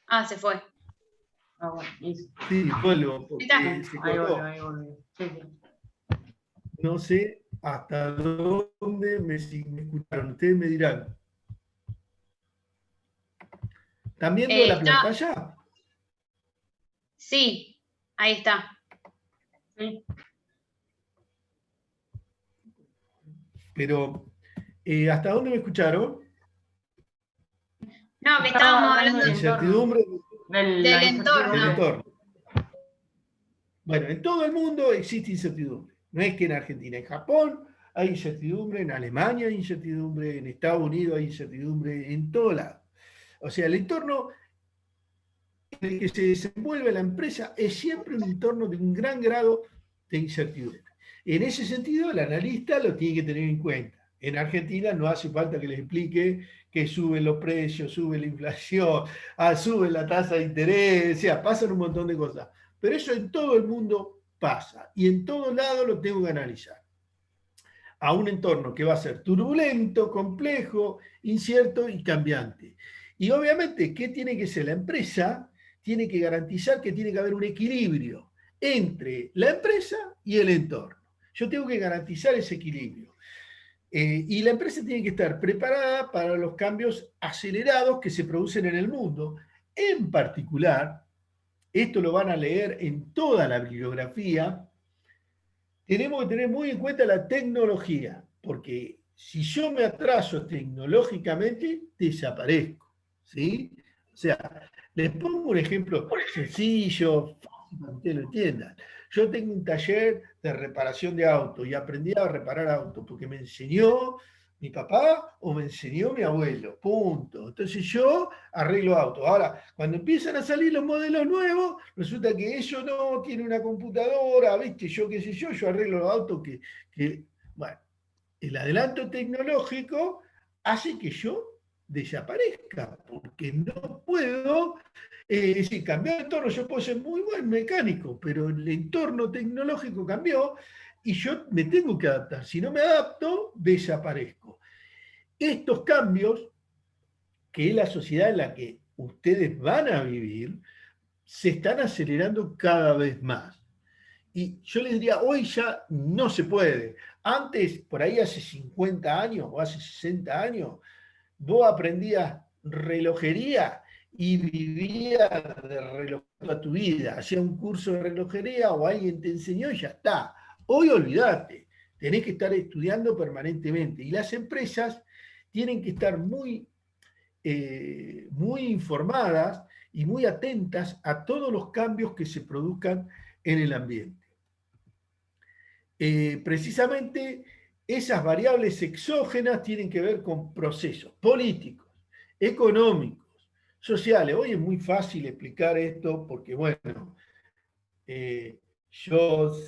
Ah, se fue. Ah, bueno, listo. Sí, vuelvo, porque Está. se Ahí cortó. volvió, ahí volvió. Sí, sí. No sé hasta dónde me escucharon. Ustedes me dirán. ¿Están viendo la Está. pantalla? Sí, ahí está. Sí. Pero, ¿hasta dónde me escucharon? No, que estábamos hablando La incertidumbre del entorno. del entorno. Bueno, en todo el mundo existe incertidumbre. No es que en Argentina, en Japón hay incertidumbre, en Alemania hay incertidumbre, en Estados Unidos hay incertidumbre, en todo lado. O sea, el entorno en el que se desenvuelve la empresa es siempre un entorno de un gran grado de incertidumbre. En ese sentido, el analista lo tiene que tener en cuenta. En Argentina no hace falta que les explique que suben los precios, sube la inflación, sube la tasa de interés, o sea, pasan un montón de cosas. Pero eso en todo el mundo pasa y en todo lado lo tengo que analizar. A un entorno que va a ser turbulento, complejo, incierto y cambiante. Y obviamente, ¿qué tiene que ser la empresa? Tiene que garantizar que tiene que haber un equilibrio entre la empresa y el entorno. Yo tengo que garantizar ese equilibrio. Y la empresa tiene que estar preparada para los cambios acelerados que se producen en el mundo. En particular, esto lo van a leer en toda la bibliografía, tenemos que tener muy en cuenta la tecnología, porque si yo me atraso tecnológicamente, desaparezco, ¿sí? O sea, les pongo un ejemplo sencillo, fácil para que ustedes lo entiendan. Yo tengo un taller de reparación de autos y aprendí a reparar autos porque me enseñó mi papá o me enseñó mi abuelo, punto. Entonces yo arreglo autos. Ahora, cuando empiezan a salir los modelos nuevos, resulta que ellos no tienen una computadora, ¿viste? Yo qué sé yo arreglo los autos bueno, el adelanto tecnológico hace que yo desaparezca, porque no puedo, es decir, cambiar de entorno, yo puedo ser muy buen mecánico, pero el entorno tecnológico cambió y yo me tengo que adaptar. Si no me adapto, desaparezco. Estos cambios, que es la sociedad en la que ustedes van a vivir, se están acelerando cada vez más. Y yo les diría, hoy ya no se puede. Antes, por ahí hace 50 años o hace 60 años, vos aprendías relojería y vivías de reloj toda tu vida. Hacías un curso de relojería o alguien te enseñó y ya está. Hoy olvídate, tenés que estar estudiando permanentemente. Y las empresas tienen que estar muy informadas y muy atentas a todos los cambios que se produzcan en el ambiente. Precisamente esas variables exógenas tienen que ver con procesos políticos, económicos, sociales. Hoy es muy fácil explicar esto porque, bueno,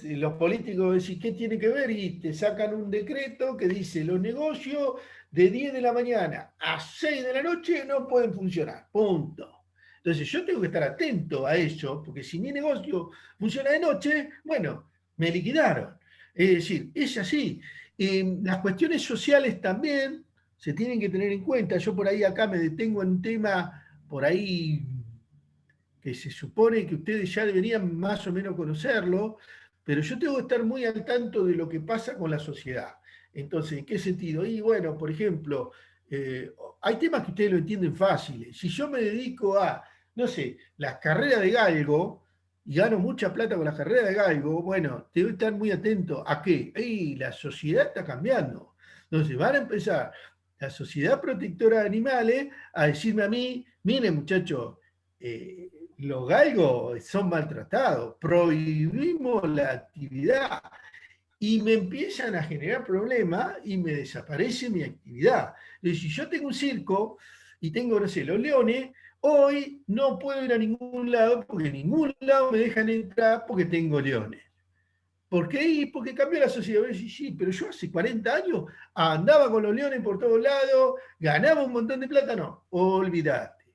los políticos decís, ¿qué tiene que ver? Y te sacan un decreto que dice, los negocios de 10 de la mañana a 6 de la noche no pueden funcionar, punto. Entonces yo tengo que estar atento a eso, porque si mi negocio funciona de noche, bueno, me liquidaron. Es decir, es así. Las cuestiones sociales también se tienen que tener en cuenta. Yo por ahí acá me detengo en un tema por ahí que se supone que ustedes ya deberían más o menos conocerlo, pero yo tengo que estar muy al tanto de lo que pasa con la sociedad. Entonces, ¿en qué sentido? Y bueno, por ejemplo, hay temas que ustedes lo entienden fáciles. Si yo me dedico a, no sé, las carreras de galgo, y gano mucha plata con las carreras de galgo, bueno, tengo que estar muy atento a qué. La sociedad está cambiando. Entonces, van a empezar la Sociedad Protectora de Animales a decirme a mí, miren muchachos, los galgos son maltratados, prohibimos la actividad y me empiezan a generar problemas y me desaparece mi actividad. Entonces, si yo tengo un circo y tengo, no sé, los leones, hoy no puedo ir a ningún lado porque en ningún lado me dejan entrar porque tengo leones. ¿Por qué? Porque cambió la sociedad. Sí, sí, pero yo hace 40 años andaba con los leones por todos lados, ganaba un montón de plata, no, olvidate.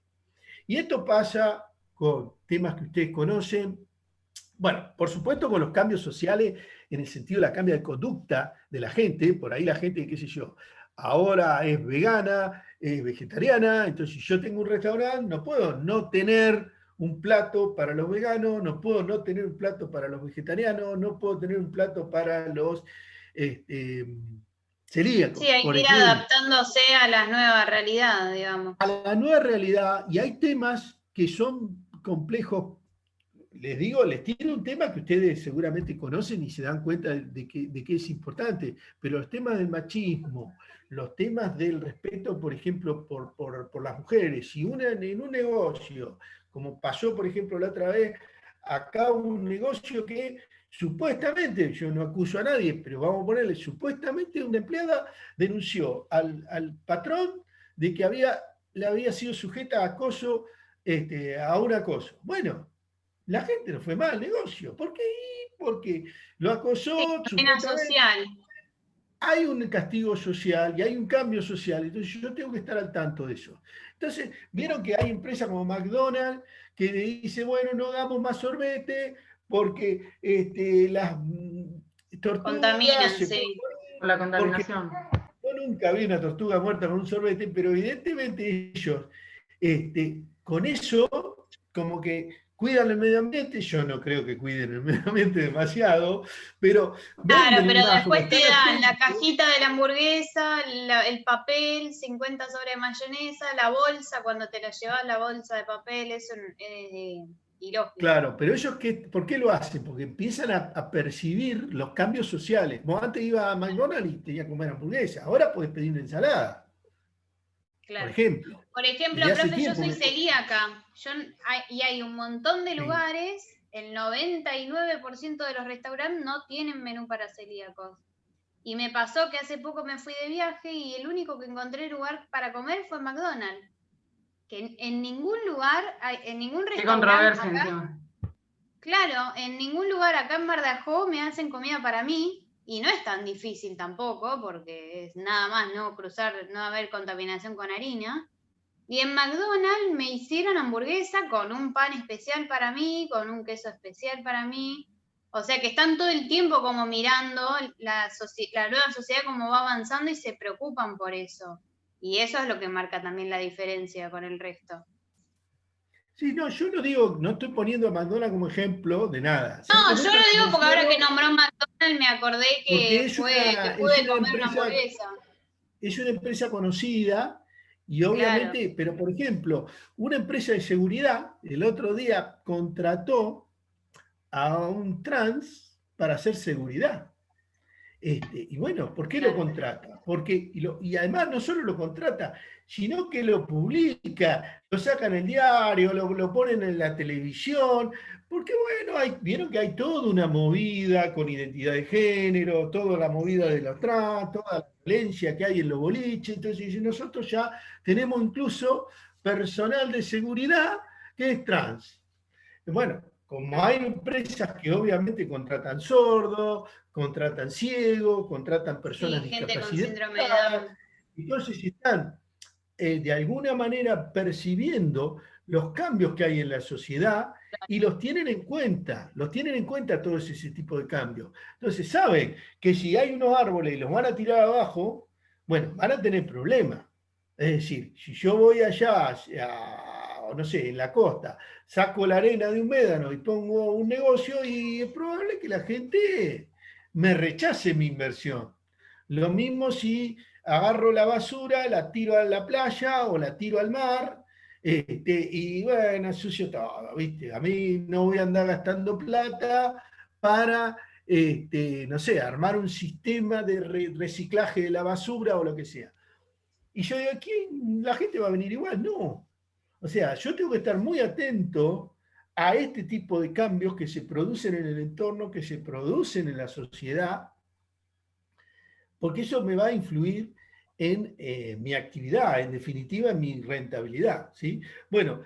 Y esto pasa con temas que ustedes conocen, bueno, por supuesto con los cambios sociales en el sentido de la cambio de conducta de la gente, por ahí la gente, qué sé yo, ahora es vegana, es vegetariana, entonces si yo tengo un restaurante no puedo no tener un plato para los veganos, no puedo no tener un plato para los vegetarianos, no puedo tener un plato para los celíacos. Sí, hay que ir adaptándose a la nueva realidad, digamos. A la nueva realidad, y hay temas que son complejos les digo, les tiro un tema que ustedes seguramente conocen y se dan cuenta de que es importante, pero los temas del machismo, los temas del respeto, por ejemplo, por las mujeres, si en un negocio, como pasó, por ejemplo, la otra vez, acá un negocio que supuestamente, yo no acuso a nadie, pero vamos a ponerle, supuestamente una empleada denunció al patrón de que le había sido sujeta a acoso, a un acoso. Bueno, la gente no fue mal al negocio. ¿Por qué? Porque lo acosó, Pena supuestamente. social. Hay un castigo social y hay un cambio social, entonces yo tengo que estar al tanto de eso. Entonces, vieron que hay empresas como McDonald's que dice, bueno, no damos más sorbete porque las tortugas Contaminan, se pueden sí. morir, Por la porque contaminación. yo nunca vi una tortuga muerta con un sorbete, pero evidentemente ellos, con eso, como que cuidan el medio ambiente. Yo no creo que cuiden el medio ambiente demasiado, pero Claro, venden pero más, como después te están dan la atentos. cajita de la hamburguesa, el papel, 50 sobre mayonesa, la bolsa, cuando te la llevas la bolsa de papel, eso es ilógico. Claro, pero ellos, ¿por qué lo hacen? Porque empiezan a percibir los cambios sociales. Vos antes ibas a McDonald's y tenías que comer hamburguesa, ahora podés pedir una ensalada, por Claro. ejemplo. Por ejemplo, Desde hace profe, yo tiempo soy que... celíaca. Y hay un montón de Sí. lugares, el 99% de los restaurantes no tienen menú para celíacos. Y me pasó que hace poco me fui de viaje y el único que encontré lugar para comer fue McDonald's. Que en ningún lugar, en ningún Qué restaurante controversia acá, encima. claro, en ningún lugar acá en Mar de Ajó me hacen comida para mí. Y no es tan difícil tampoco, porque es nada más no cruzar, no haber contaminación con harina. Y en McDonald's me hicieron hamburguesa con un pan especial para mí, con un queso especial para mí. O sea que están todo el tiempo como mirando la nueva sociedad cómo va avanzando y se preocupan por eso. Y eso es lo que marca también la diferencia con el resto. Sí, no, yo no digo, no estoy poniendo a McDonald's como ejemplo de nada. No, yo Simplemente lo lo digo porque ahora que menciono nombró McDonald's me acordé porque que es pude comer una hamburguesa. una empresa conocida y Claro. obviamente, pero por ejemplo, una empresa de seguridad el otro día contrató a un trans para hacer seguridad. Y bueno, ¿por qué lo Claro. contrata? Porque, y además no solo lo contrata, sino que lo publica, lo sacan en el diario, lo ponen en la televisión, porque bueno, vieron que hay toda una movida con identidad de género, toda la movida de los trans, toda la violencia que hay en los boliches, entonces nosotros ya tenemos incluso personal de seguridad que es trans. Bueno, como hay empresas que obviamente contratan sordos, contratan ciegos, contratan personas Sí, gente con síndrome de discapacitadas, Down. entonces están de alguna manera percibiendo los cambios que hay en la sociedad y los tienen en cuenta todos ese tipo de cambios. Entonces saben que si hay unos árboles y los van a tirar abajo, bueno, van a tener problemas. Es decir, si yo voy allá, no sé, en la costa, saco la arena de un médano y pongo un negocio y es probable que la gente me rechace mi inversión. Lo mismo si agarro la basura, la tiro a la playa o la tiro al mar, y bueno, ensucio todo, ¿viste? A mí no voy a andar gastando plata para, no sé, armar un sistema de reciclaje de la basura o lo que sea. Y yo digo, ¿quién? ¿La gente va a venir igual? No. O sea, yo tengo que estar muy atento a este tipo de cambios que se producen en el entorno, que se producen en la sociedad, porque eso me va a influir en mi actividad, en definitiva en mi rentabilidad. ¿Sí? Bueno,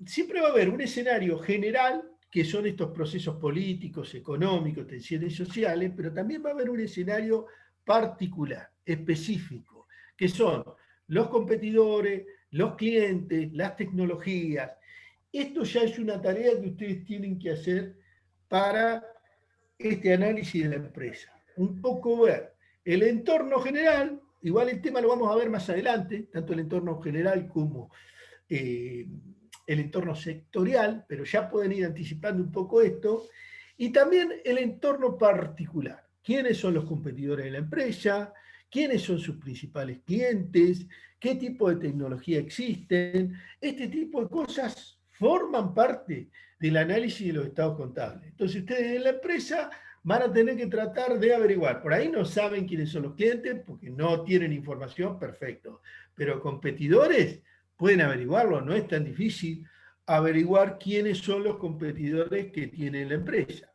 siempre va a haber un escenario general, que son estos procesos políticos, económicos, tensiones sociales, pero también va a haber un escenario particular, específico, que son los competidores, los clientes, las tecnologías. Esto ya es una tarea que ustedes tienen que hacer para este análisis de la empresa. Un poco ver el entorno general, igual el tema lo vamos a ver más adelante, tanto el entorno general como el entorno sectorial, pero ya pueden ir anticipando un poco esto, y también el entorno particular. ¿Quiénes son los competidores de la empresa? ¿Quiénes son sus principales clientes? ¿Qué tipo de tecnología existen? Este tipo de cosas forman parte del análisis de los estados contables. Entonces ustedes en la empresa van a tener que tratar de averiguar. Por ahí no saben quiénes son los clientes porque no tienen información, perfecto. Pero competidores pueden averiguarlo, no es tan difícil averiguar quiénes son los competidores que tiene la empresa.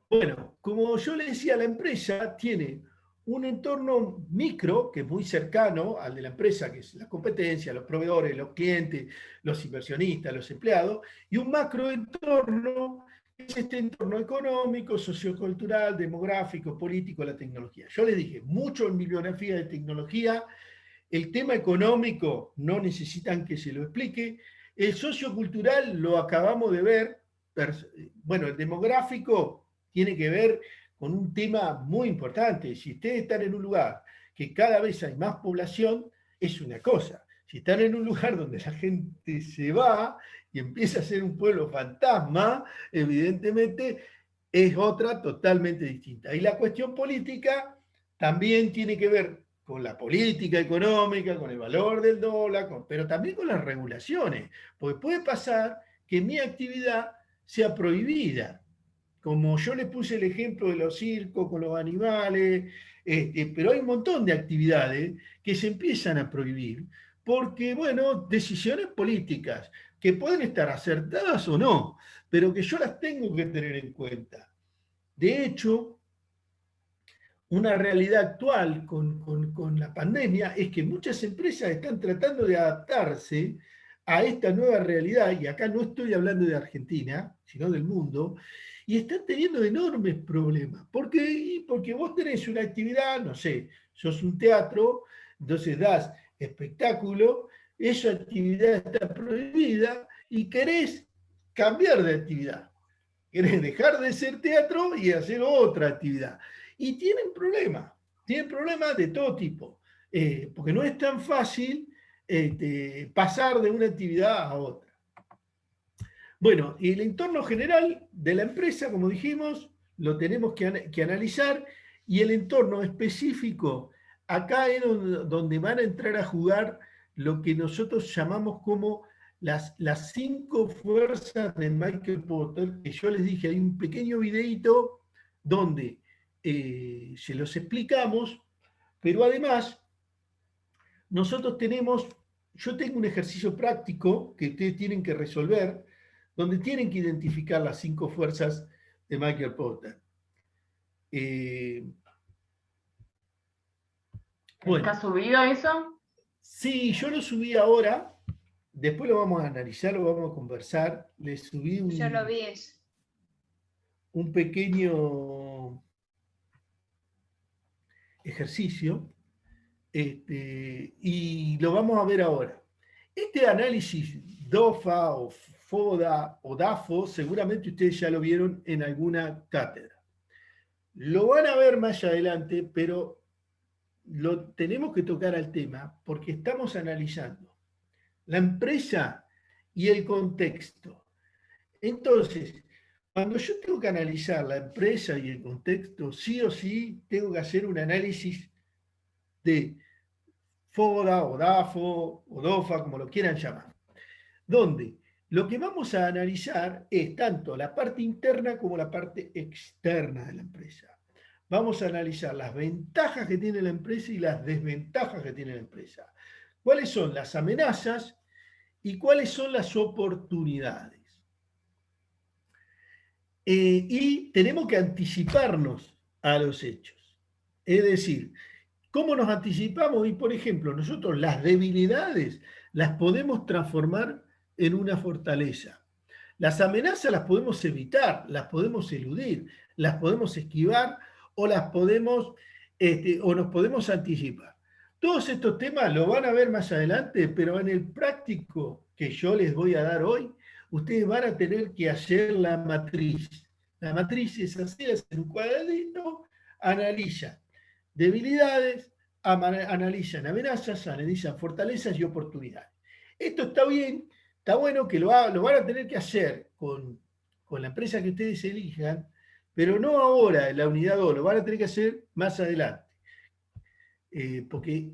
Bueno, como yo le decía, la empresa tiene un entorno micro, que es muy cercano al de la empresa, que es la competencia, los proveedores, los clientes, los inversionistas, los empleados, y un macroentorno, que es este entorno económico, sociocultural, demográfico, político, la tecnología. Yo les dije, mucho en bibliografía de tecnología, el tema económico no necesitan que se lo explique, el sociocultural lo acabamos de ver, bueno, el demográfico tiene que ver con un tema muy importante. Si ustedes están en un lugar que cada vez hay más población, es una cosa. Si están en un lugar donde la gente se va y empieza a ser un pueblo fantasma, evidentemente es otra totalmente distinta. Y la cuestión política también tiene que ver con la política económica, con el valor del dólar, pero también con las regulaciones, porque puede pasar que mi actividad sea prohibida. Como yo les puse el ejemplo de los circos con los animales, pero hay un montón de actividades que se empiezan a prohibir porque, bueno, decisiones políticas que pueden estar acertadas o no, pero que yo las tengo que tener en cuenta. De hecho, una realidad actual con la pandemia es que muchas empresas están tratando de adaptarse a esta nueva realidad, y acá no estoy hablando de Argentina, sino del mundo, y están teniendo enormes problemas. ¿Por qué? Porque vos tenés una actividad, no sé, sos un teatro, entonces das espectáculo, esa actividad está prohibida y querés cambiar de actividad. Querés dejar de ser teatro y hacer otra actividad. Y tienen problemas de todo tipo, porque no es tan fácil pasar de una actividad a otra. Bueno, y el entorno general de la empresa, como dijimos, lo tenemos que analizar, y el entorno específico, acá es donde van a entrar a jugar lo que nosotros llamamos como las 5 fuerzas de Michael Porter, que yo les dije, hay un pequeño videito donde se los explicamos, pero además nosotros yo tengo un ejercicio práctico que ustedes tienen que resolver, donde tienen que identificar las 5 fuerzas de Michael Porter. Bueno, ¿está subido eso? Sí, yo lo subí ahora, después lo vamos a analizar, lo vamos a conversar. Le subí Yo lo vi eso. Un pequeño ejercicio, y lo vamos a ver ahora. Este análisis DOFA o FODA o DAFO, seguramente ustedes ya lo vieron en alguna cátedra. Lo van a ver más adelante, pero lo tenemos que tocar al tema porque estamos analizando la empresa y el contexto. Entonces, cuando yo tengo que analizar la empresa y el contexto, sí o sí tengo que hacer un análisis de FODA o DAFO o DOFA, como lo quieran llamar, donde lo que vamos a analizar es tanto la parte interna como la parte externa de la empresa. Vamos a analizar las ventajas que tiene la empresa y las desventajas que tiene la empresa. ¿Cuáles son las amenazas y cuáles son las oportunidades? Y tenemos que anticiparnos a los hechos. Es decir, ¿cómo nos anticipamos? Y, por ejemplo, nosotros las debilidades las podemos transformar en una fortaleza. Las amenazas las podemos evitar, las podemos eludir, las podemos esquivar o las podemos, o nos podemos anticipar. Todos estos temas lo van a ver más adelante, pero en el práctico que yo les voy a dar hoy, ustedes van a tener que hacer la matriz. La matriz es hacer un cuadradito, analiza debilidades, analizan amenazas, analizan fortalezas y oportunidades. Esto está bien, está bueno que lo van a tener que hacer con la empresa que ustedes elijan, pero no ahora en la unidad 2, lo van a tener que hacer más adelante. Porque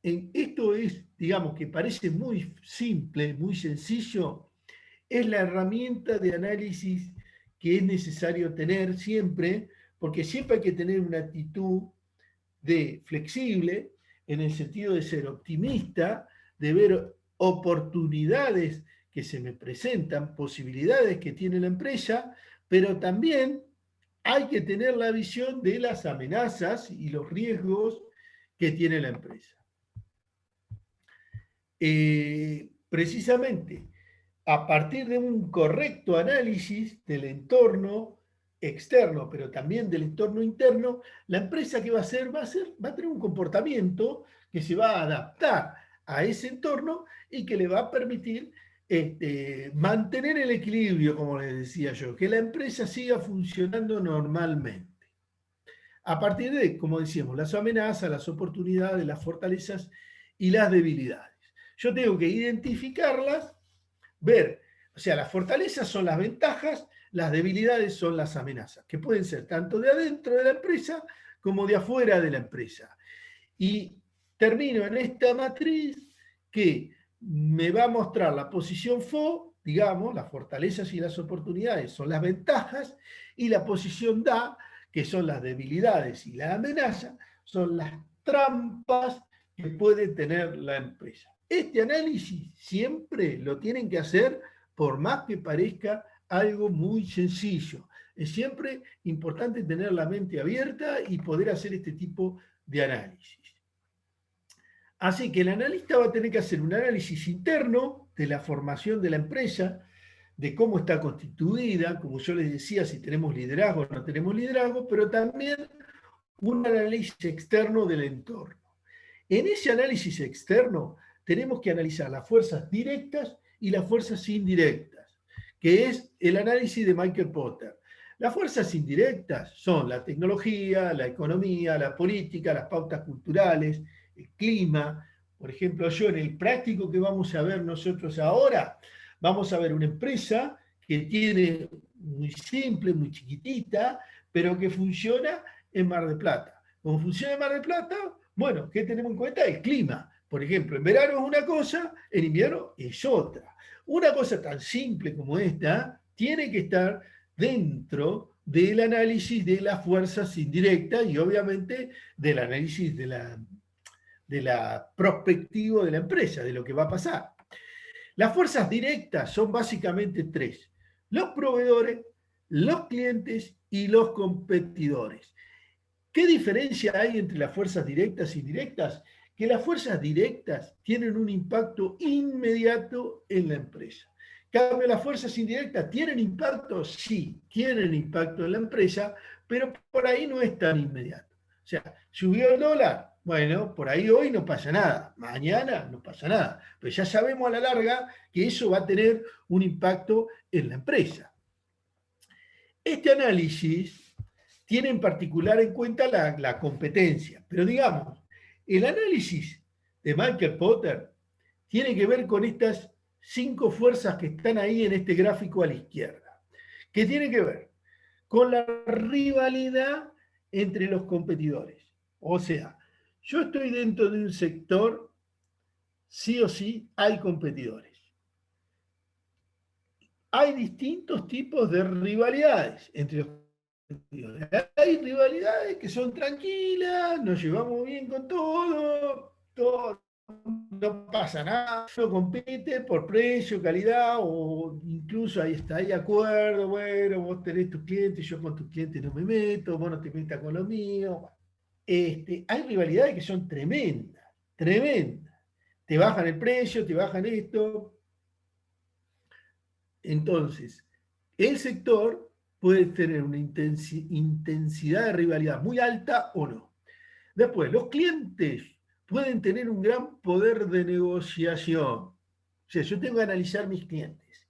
esto es, digamos, que parece muy simple, muy sencillo, es la herramienta de análisis que es necesario tener siempre, porque siempre hay que tener una actitud de flexible, en el sentido de ser optimista, de ver oportunidades que se me presentan, posibilidades que tiene la empresa, pero también hay que tener la visión de las amenazas y los riesgos que tiene la empresa. Precisamente, a partir de un correcto análisis del entorno externo, pero también del entorno interno, la empresa que va a hacer, va a tener un comportamiento que se va a adaptar a ese entorno y que le va a permitir mantener el equilibrio, como les decía yo, que la empresa siga funcionando normalmente. A partir de, como decíamos, las amenazas, las oportunidades, las fortalezas y las debilidades. Yo tengo que identificarlas, ver, o sea, las fortalezas son las ventajas, las debilidades son las amenazas, que pueden ser tanto de adentro de la empresa como de afuera de la empresa. Y termino en esta matriz que me va a mostrar la posición FO, digamos, las fortalezas y las oportunidades son las ventajas, y la posición DA, que son las debilidades y la amenaza, son las trampas que puede tener la empresa. Este análisis siempre lo tienen que hacer, por más que parezca algo muy sencillo. Es siempre importante tener la mente abierta y poder hacer este tipo de análisis. Así que el analista va a tener que hacer un análisis interno de la formación de la empresa, de cómo está constituida, como yo les decía, si tenemos liderazgo o no tenemos liderazgo, pero también un análisis externo del entorno. En ese análisis externo tenemos que analizar las fuerzas directas y las fuerzas indirectas, que es el análisis de Michael Porter. Las fuerzas indirectas son la tecnología, la economía, la política, las pautas culturales, el clima. Por ejemplo, yo en el práctico que vamos a ver nosotros ahora, vamos a ver una empresa que tiene muy simple, muy chiquitita, pero que funciona en Mar del Plata. Como funciona en Mar del Plata, bueno, ¿qué tenemos en cuenta? El clima. Por ejemplo, en verano es una cosa, en invierno es otra. Una cosa tan simple como esta tiene que estar dentro del análisis de las fuerzas indirectas y obviamente del análisis de la perspectiva de la empresa, de lo que va a pasar. Las fuerzas directas son básicamente tres: los proveedores, los clientes y los competidores. ¿Qué diferencia hay entre las fuerzas directas e indirectas? Que las fuerzas directas tienen un impacto inmediato en la empresa. En cambio, las fuerzas indirectas tienen impacto, sí, tienen impacto en la empresa, pero por ahí no es tan inmediato. O sea, subió el dólar, bueno, por ahí hoy no pasa nada, mañana no pasa nada, pero ya sabemos a la larga que eso va a tener un impacto en la empresa. Este análisis tiene en particular en cuenta la competencia, pero digamos, el análisis de Michael Porter tiene que ver con estas 5 fuerzas que están ahí en este gráfico a la izquierda, que tiene que ver con la rivalidad entre los competidores. O sea, yo estoy dentro de un sector, sí o sí hay competidores. Hay distintos tipos de rivalidades entre los competidores. Hay rivalidades que son tranquilas, nos llevamos bien con todo, no pasa nada, uno compite por precio, calidad, o incluso ahí está, hay acuerdo, bueno, vos tenés tus clientes, yo con tus clientes no me meto, vos no te metas con los míos. Hay rivalidades que son tremendas, tremendas. Te bajan el precio, te bajan esto. Entonces, el sector puede tener una intensidad de rivalidad muy alta o no. Después, los clientes pueden tener un gran poder de negociación. O sea, yo tengo que analizar mis clientes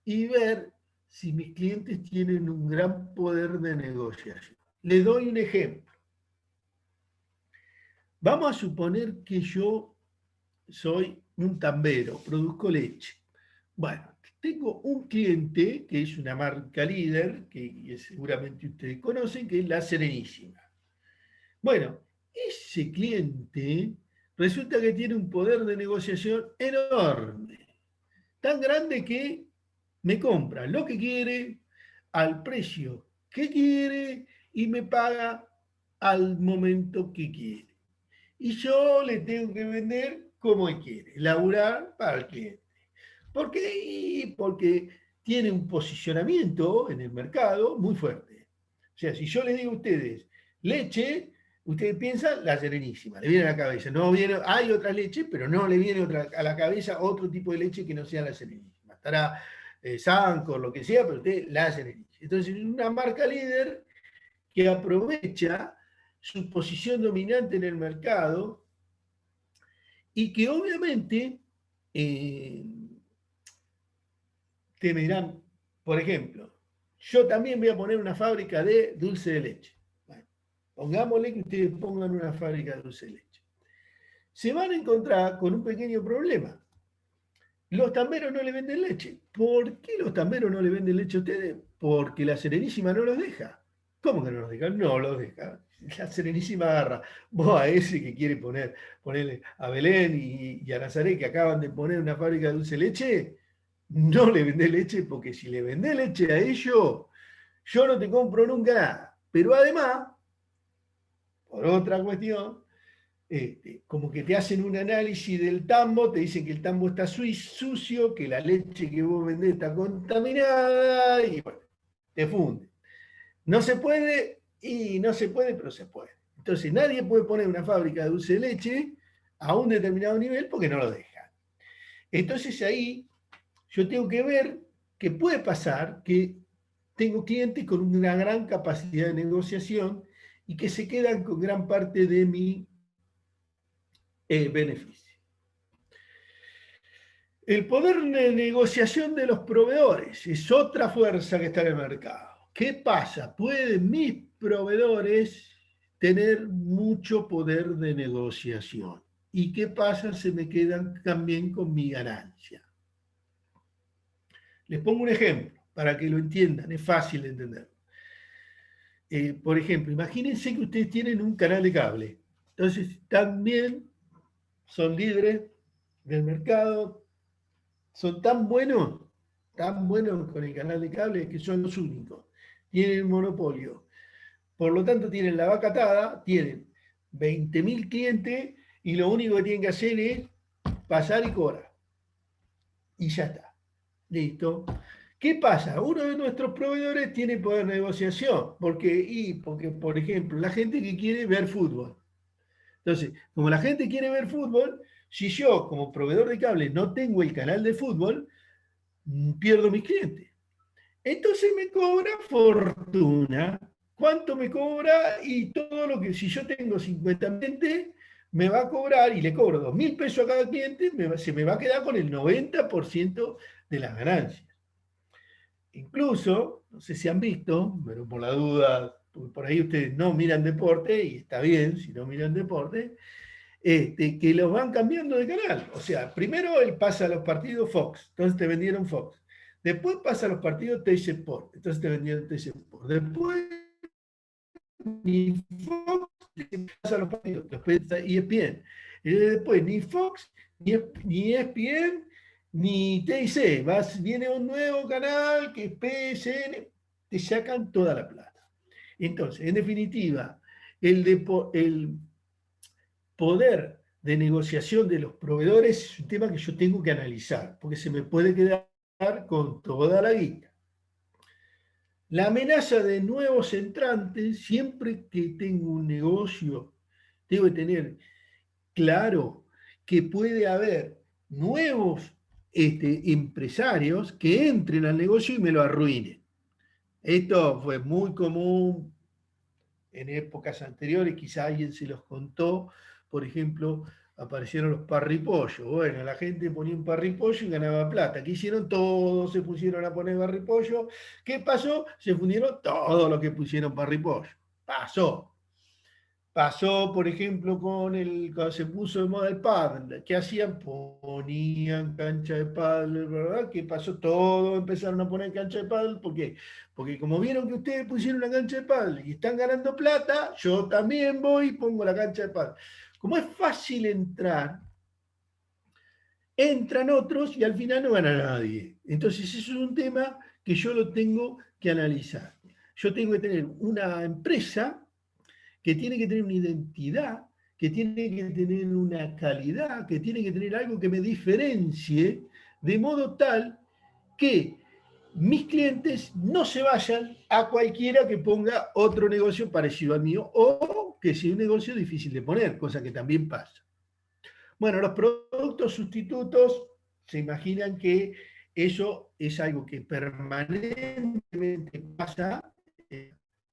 y ver si mis clientes tienen un gran poder de negociación. Les doy un ejemplo. Vamos a suponer que yo soy un tambero, produzco leche. Bueno, tengo un cliente que es una marca líder, que seguramente ustedes conocen, que es La Serenísima. Bueno, ese cliente resulta que tiene un poder de negociación enorme, tan grande que me compra lo que quiere, al precio que quiere y me paga al momento que quiere. Y yo le tengo que vender como él quiere, laburar para el cliente. ¿Por qué? Porque tiene un posicionamiento en el mercado muy fuerte. O sea, si yo les digo a ustedes leche, ustedes piensan la Serenísima, le viene a la cabeza. No viene, hay otra leche, pero no le viene a la cabeza otro tipo de leche que no sea la Serenísima. Estará Sancor, lo que sea, pero usted la Serenísima. Entonces, una marca líder que aprovecha su posición dominante en el mercado y que obviamente te dirán, por ejemplo, yo también voy a poner una fábrica de dulce de leche. Bueno, pongámosle que ustedes pongan una fábrica de dulce de leche. Se van a encontrar con un pequeño problema. Los tamberos no le venden leche. ¿Por qué los tamberos no le venden leche a ustedes? Porque la Serenísima no los deja. ¿Cómo que no los deja? No los deja. La Serenísima agarra. Vos a ese que quiere ponerle a Belén y a Nazaret, que acaban de poner una fábrica de dulce de leche, no le vendés leche, porque si le vendés leche a ellos, yo no te compro nunca nada. Pero además, por otra cuestión, como que te hacen un análisis del tambo, te dicen que el tambo está sucio, que la leche que vos vendés está contaminada, y bueno, te funde. No se puede, y no se puede, pero se puede. Entonces nadie puede poner una fábrica de dulce de leche a un determinado nivel porque no lo dejan. Entonces ahí yo tengo que ver que puede pasar que tengo clientes con una gran capacidad de negociación y que se quedan con gran parte de mi beneficio. El poder de negociación de los proveedores es otra fuerza que está en el mercado. ¿Qué pasa? Pueden mis proveedores tener mucho poder de negociación. ¿Y qué pasa? Se me quedan también con mi ganancia. Les pongo un ejemplo para que lo entiendan, es fácil de entender. Por ejemplo, imagínense que ustedes tienen un canal de cable. Entonces, también son líderes del mercado, son tan buenos con el canal de cable que son los únicos. Tienen un monopolio. Por lo tanto, tienen la vaca atada, tienen 20.000 clientes y lo único que tienen que hacer es pasar y cobrar. Y ya está. Listo. ¿Qué pasa? Uno de nuestros proveedores tiene poder de negociación. Porque, por ejemplo, la gente que quiere ver fútbol. Entonces, como la gente quiere ver fútbol, si yo como proveedor de cable no tengo el canal de fútbol, pierdo mis clientes. Entonces me cobra fortuna. ¿Cuánto me cobra? Y todo lo que, si yo tengo 50 clientes, me va a cobrar y le cobro 2.000 pesos a cada cliente, se me va a quedar con el 90% de las ganancias. Incluso, no sé si han visto, pero por la duda, por ahí ustedes no miran deporte, y está bien si no miran deporte, que los van cambiando de canal. O sea, primero él pasa a los partidos Fox, entonces te vendieron Fox. Después pasa a los partidos Teis Sport, entonces te vendieron Teis Sport. Después ni Fox pasa a los partidos, después ESPN. Y después ni Fox, ni ESPN, ni TIC. Viene un nuevo canal que es PSN, te sacan toda la plata. Entonces, en definitiva, el poder de negociación de los proveedores es un tema que yo tengo que analizar, porque se me puede quedar con toda la guita. La amenaza de nuevos entrantes, siempre que tengo un negocio, tengo que tener claro que puede haber nuevos empresarios que entren al negocio y me lo arruinen. Esto fue muy común en épocas anteriores, quizá alguien se los contó. Por ejemplo, aparecieron los parripollos. Bueno, la gente ponía un parripollo y ganaba plata. ¿Qué hicieron? Todos se pusieron a poner parripollo. ¿Qué pasó? Se fundieron todos los que pusieron parripollo. Pasó, por ejemplo, cuando se puso de moda el pádel. ¿Qué hacían? Ponían cancha de pádel, ¿verdad? ¿Qué pasó? Todos empezaron a poner cancha de pádel. ¿Por qué? Porque como vieron que ustedes pusieron una cancha de pádel y están ganando plata, yo también voy y pongo la cancha de pádel. Como es fácil entrar, entran otros y al final no gana nadie. Entonces eso es un tema que yo lo tengo que analizar. Yo tengo que tener una empresa que tiene que tener una identidad, que tiene que tener una calidad, que tiene que tener algo que me diferencie, de modo tal que mis clientes no se vayan a cualquiera que ponga otro negocio parecido al mío o que sea un negocio difícil de poner, cosa que también pasa. Bueno, los productos sustitutos, se imaginan que eso es algo que permanentemente pasa.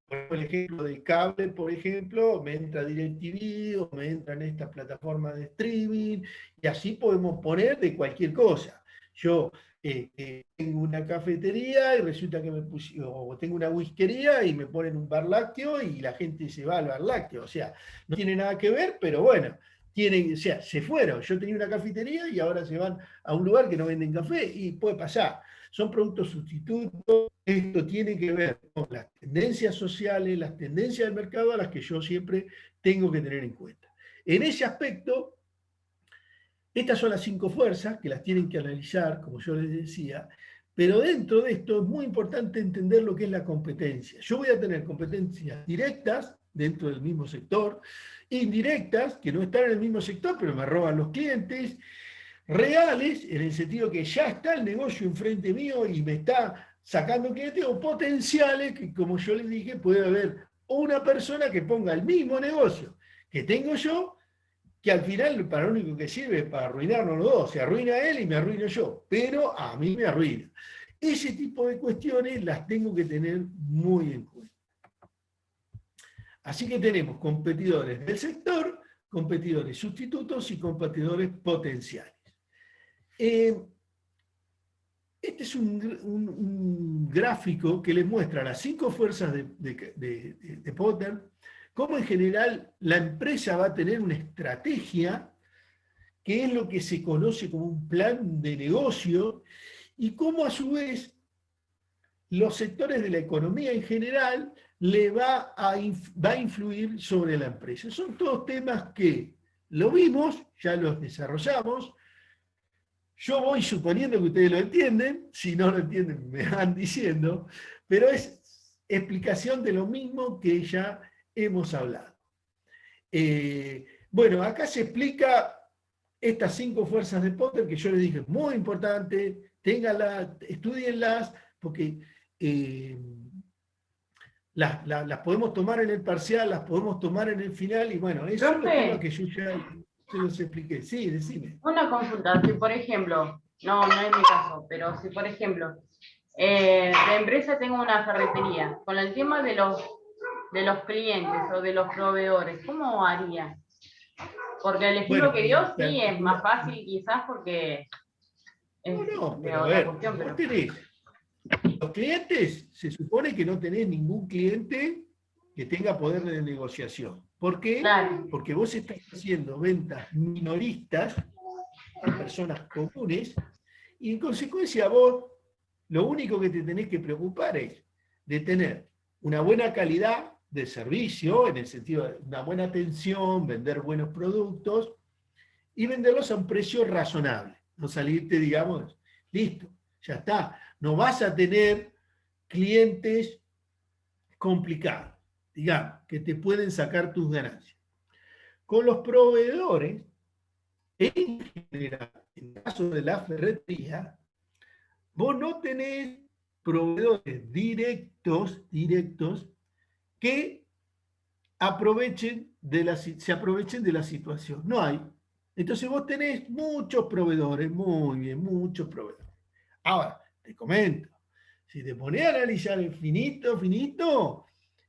Por el ejemplo del cable, por ejemplo, me entra DirecTV o me entra en estas plataformas de streaming, y así podemos poner de cualquier cosa. Yo tengo una cafetería y resulta que o tengo una whiskería y me ponen un bar lácteo y la gente se va al bar lácteo. O sea, no tiene nada que ver, pero bueno, o sea, se fueron. Yo tenía una cafetería y ahora se van a un lugar que no venden café y puede pasar. Son productos sustitutos. Esto tiene que ver con las tendencias sociales, las tendencias del mercado a las que yo siempre tengo que tener en cuenta. En ese aspecto, estas son las 5 fuerzas que las tienen que analizar, como yo les decía, pero dentro de esto es muy importante entender lo que es la competencia. Yo voy a tener competencias directas dentro del mismo sector, indirectas, que no están en el mismo sector, pero me roban los clientes, reales, en el sentido que ya está el negocio enfrente mío y me está sacando clientes, o potenciales, que como yo les dije, puede haber una persona que ponga el mismo negocio que tengo yo, que al final para lo único que sirve es para arruinarnos los dos. Se arruina él y me arruino yo, pero a mí me arruina. Ese tipo de cuestiones las tengo que tener muy en cuenta. Así que tenemos competidores del sector, competidores sustitutos y competidores potenciales. Este es un gráfico que les muestra las 5 fuerzas de Potter, cómo en general la empresa va a tener una estrategia, que es lo que se conoce como un plan de negocio, y cómo a su vez los sectores de la economía en general le va a influir sobre la empresa. Son todos temas que lo vimos, ya los desarrollamos. Yo voy suponiendo que ustedes lo entienden, si no lo entienden me van diciendo, pero es explicación de lo mismo que ya hemos hablado. Bueno, acá se explica estas 5 fuerzas de Potter que yo les dije, muy importante, ténganlas, estudienlas, porque las podemos tomar en el parcial, las podemos tomar en el final, y bueno, eso es un tema que yo ya se los expliqué. Sí, decime. Una consulta, si por ejemplo, no es mi caso, pero si por ejemplo, la empresa tengo una ferretería, con el tema de los clientes o de los proveedores, ¿cómo haría? Porque el ejemplo que dio sí es más fácil quizás porque es pero a ver, los clientes, se supone que no tenés ningún cliente que tenga poder de negociación. ¿Por qué? Claro. Porque vos estás haciendo ventas minoristas a personas comunes y en consecuencia vos lo único que te tenés que preocupar es de tener una buena calidad de servicio, en el sentido de una buena atención, vender buenos productos y venderlos a un precio razonable. No salirte, digamos, listo, ya está. No vas a tener clientes complicados, digamos, que te pueden sacar tus ganancias. Con los proveedores, en general, en el caso de la ferretería, vos no tenés proveedores directos que se aprovechen de la situación. No hay. Entonces vos tenés muchos proveedores, muy bien, muchos proveedores. Ahora, te comento, si te pones a analizar el finito,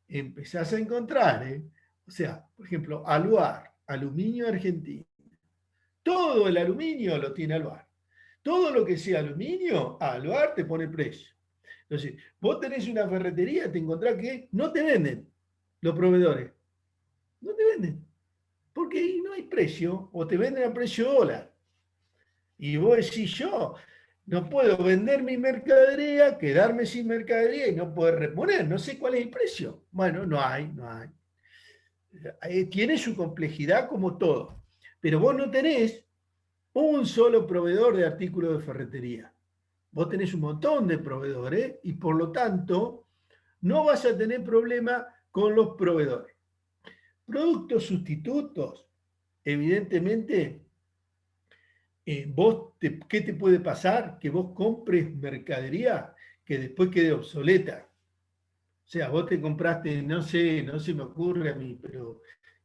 empezás a encontrar, o sea, por ejemplo, Aluar, aluminio argentino. Todo el aluminio lo tiene Aluar. Todo lo que sea aluminio, Aluar te pone precio. Entonces, vos tenés una ferretería, te encontrás que no te venden los proveedores. No te venden. Porque ahí no hay precio, o te venden a precio dólar. Y vos decís, yo no puedo vender mi mercadería, quedarme sin mercadería y no poder reponer, no sé cuál es el precio. Bueno, no hay. Tiene su complejidad como todo. Pero vos no tenés un solo proveedor de artículos de ferretería. Vos tenés un montón de proveedores y por lo tanto no vas a tener problema con los proveedores. Productos sustitutos, evidentemente, ¿qué te puede pasar? Que vos compres mercadería que después quede obsoleta. O sea, vos te compraste, no sé, no se me ocurre a mí, pero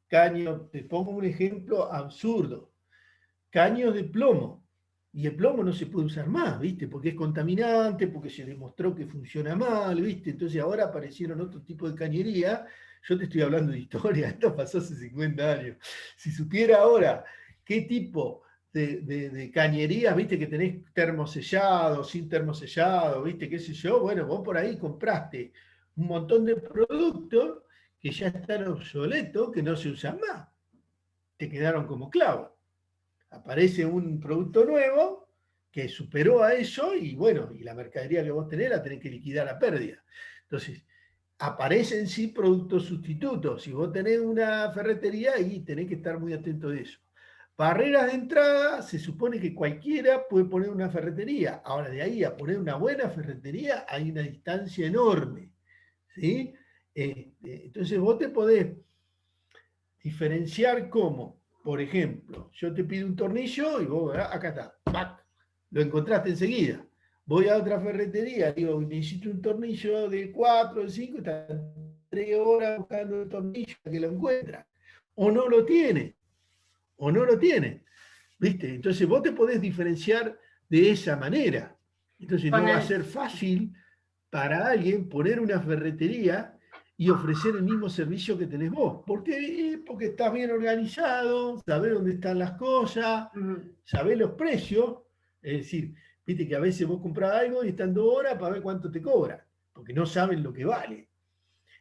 caño, te pongo un ejemplo absurdo, caños de plomo. Y el plomo no se puede usar más, ¿viste? Porque es contaminante, porque se demostró que funciona mal, ¿viste? Entonces ahora aparecieron otro tipo de cañería. Yo te estoy hablando de historia, esto pasó hace 50 años. Si supiera ahora qué tipo de cañerías, ¿viste? Que tenés termosellado, sin termosellado, ¿viste? ¿Qué sé yo? Bueno, vos por ahí compraste un montón de productos que ya están obsoletos, que no se usan más. Te quedaron como clavos. Aparece un producto nuevo que superó a eso y bueno, y la mercadería que vos tenés la tenés que liquidar a pérdida. Entonces, aparecen sí productos sustitutos. Si vos tenés una ferretería, ahí tenés que estar muy atento de eso. Barreras de entrada, se supone que cualquiera puede poner una ferretería. Ahora, de ahí a poner una buena ferretería hay una distancia enorme, ¿sí? Entonces, vos te podés diferenciar como, por ejemplo, yo te pido un tornillo y vos, acá está, ¡pac! Lo encontraste enseguida. Voy a otra ferretería, digo, necesito un tornillo de 4, de 5, están 3 horas buscando el tornillo que lo encuentra. O no lo tiene, o no lo tiene. ¿Viste? Entonces vos te podés diferenciar de esa manera. Entonces no va a ser fácil para alguien poner una ferretería y ofrecer el mismo servicio que tenés vos. ¿Por qué? Porque estás bien organizado, sabés dónde están las cosas, sabés los precios. Es decir, viste que a veces vos comprás algo y están 2 horas para ver cuánto te cobran, porque no saben lo que vale.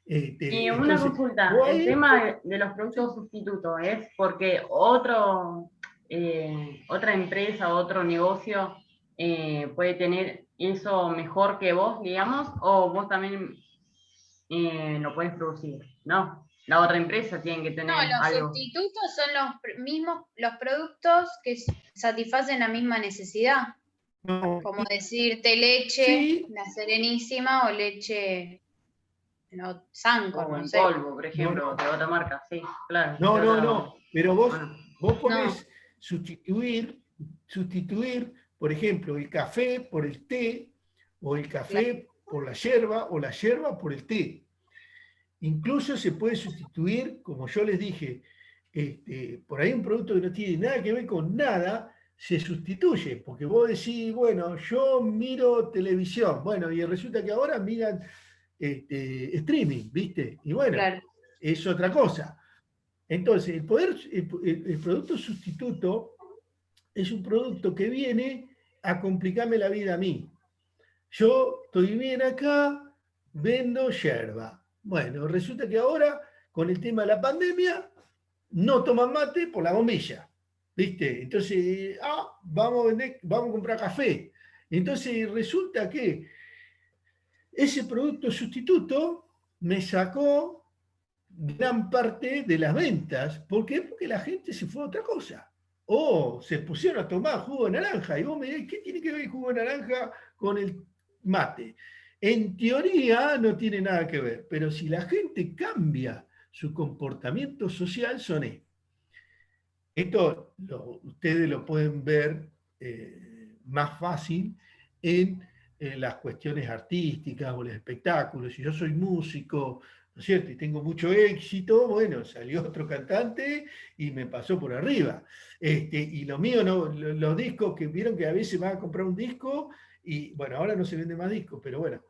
Y una consulta, el tema de los productos sustitutos es porque otra empresa, otro negocio puede tener eso mejor que vos, digamos, o vos también lo puedes producir, ¿no? La otra empresa tiene que tener algo. Los sustitutos son los mismos, los productos que satisfacen la misma necesidad. No. Como decirte leche, sí, la Serenísima o leche Sancor, O no en sé. polvo, por ejemplo, de otra marca, sí, claro. No. Pero Bueno. vos podés sustituir, por ejemplo, el café por el té, o el café por la yerba, o la yerba por el té. Incluso se puede sustituir, como yo les dije, por ahí un producto que no tiene nada que ver con nada, se sustituye, porque vos decís, bueno, yo miro televisión, bueno, y resulta que ahora miran streaming, ¿viste? Y bueno, es otra cosa. Entonces, el producto sustituto es un producto que viene a complicarme la vida a mí. Yo estoy bien acá, vendo yerba. Bueno, resulta que ahora, con el tema de la pandemia, no toman mate por la bombilla. ¿Viste? Entonces, vamos a comprar café. Entonces, resulta que ese producto sustituto me sacó gran parte de las ventas. ¿Por qué? Porque la gente se fue a otra cosa. O se pusieron a tomar jugo de naranja. Y vos me dirás, ¿qué tiene que ver el jugo de naranja con el mate? En teoría no tiene nada que ver, pero si la gente cambia su comportamiento social, son estos. Esto ustedes lo pueden ver más fácil en las cuestiones artísticas o los espectáculos. Si yo soy músico, ¿no es cierto? Y tengo mucho éxito, bueno, salió otro cantante y me pasó por arriba. Y lo mío, no, los discos que vieron que a veces van a comprar un disco y, bueno, ahora no se vende más discos, pero bueno,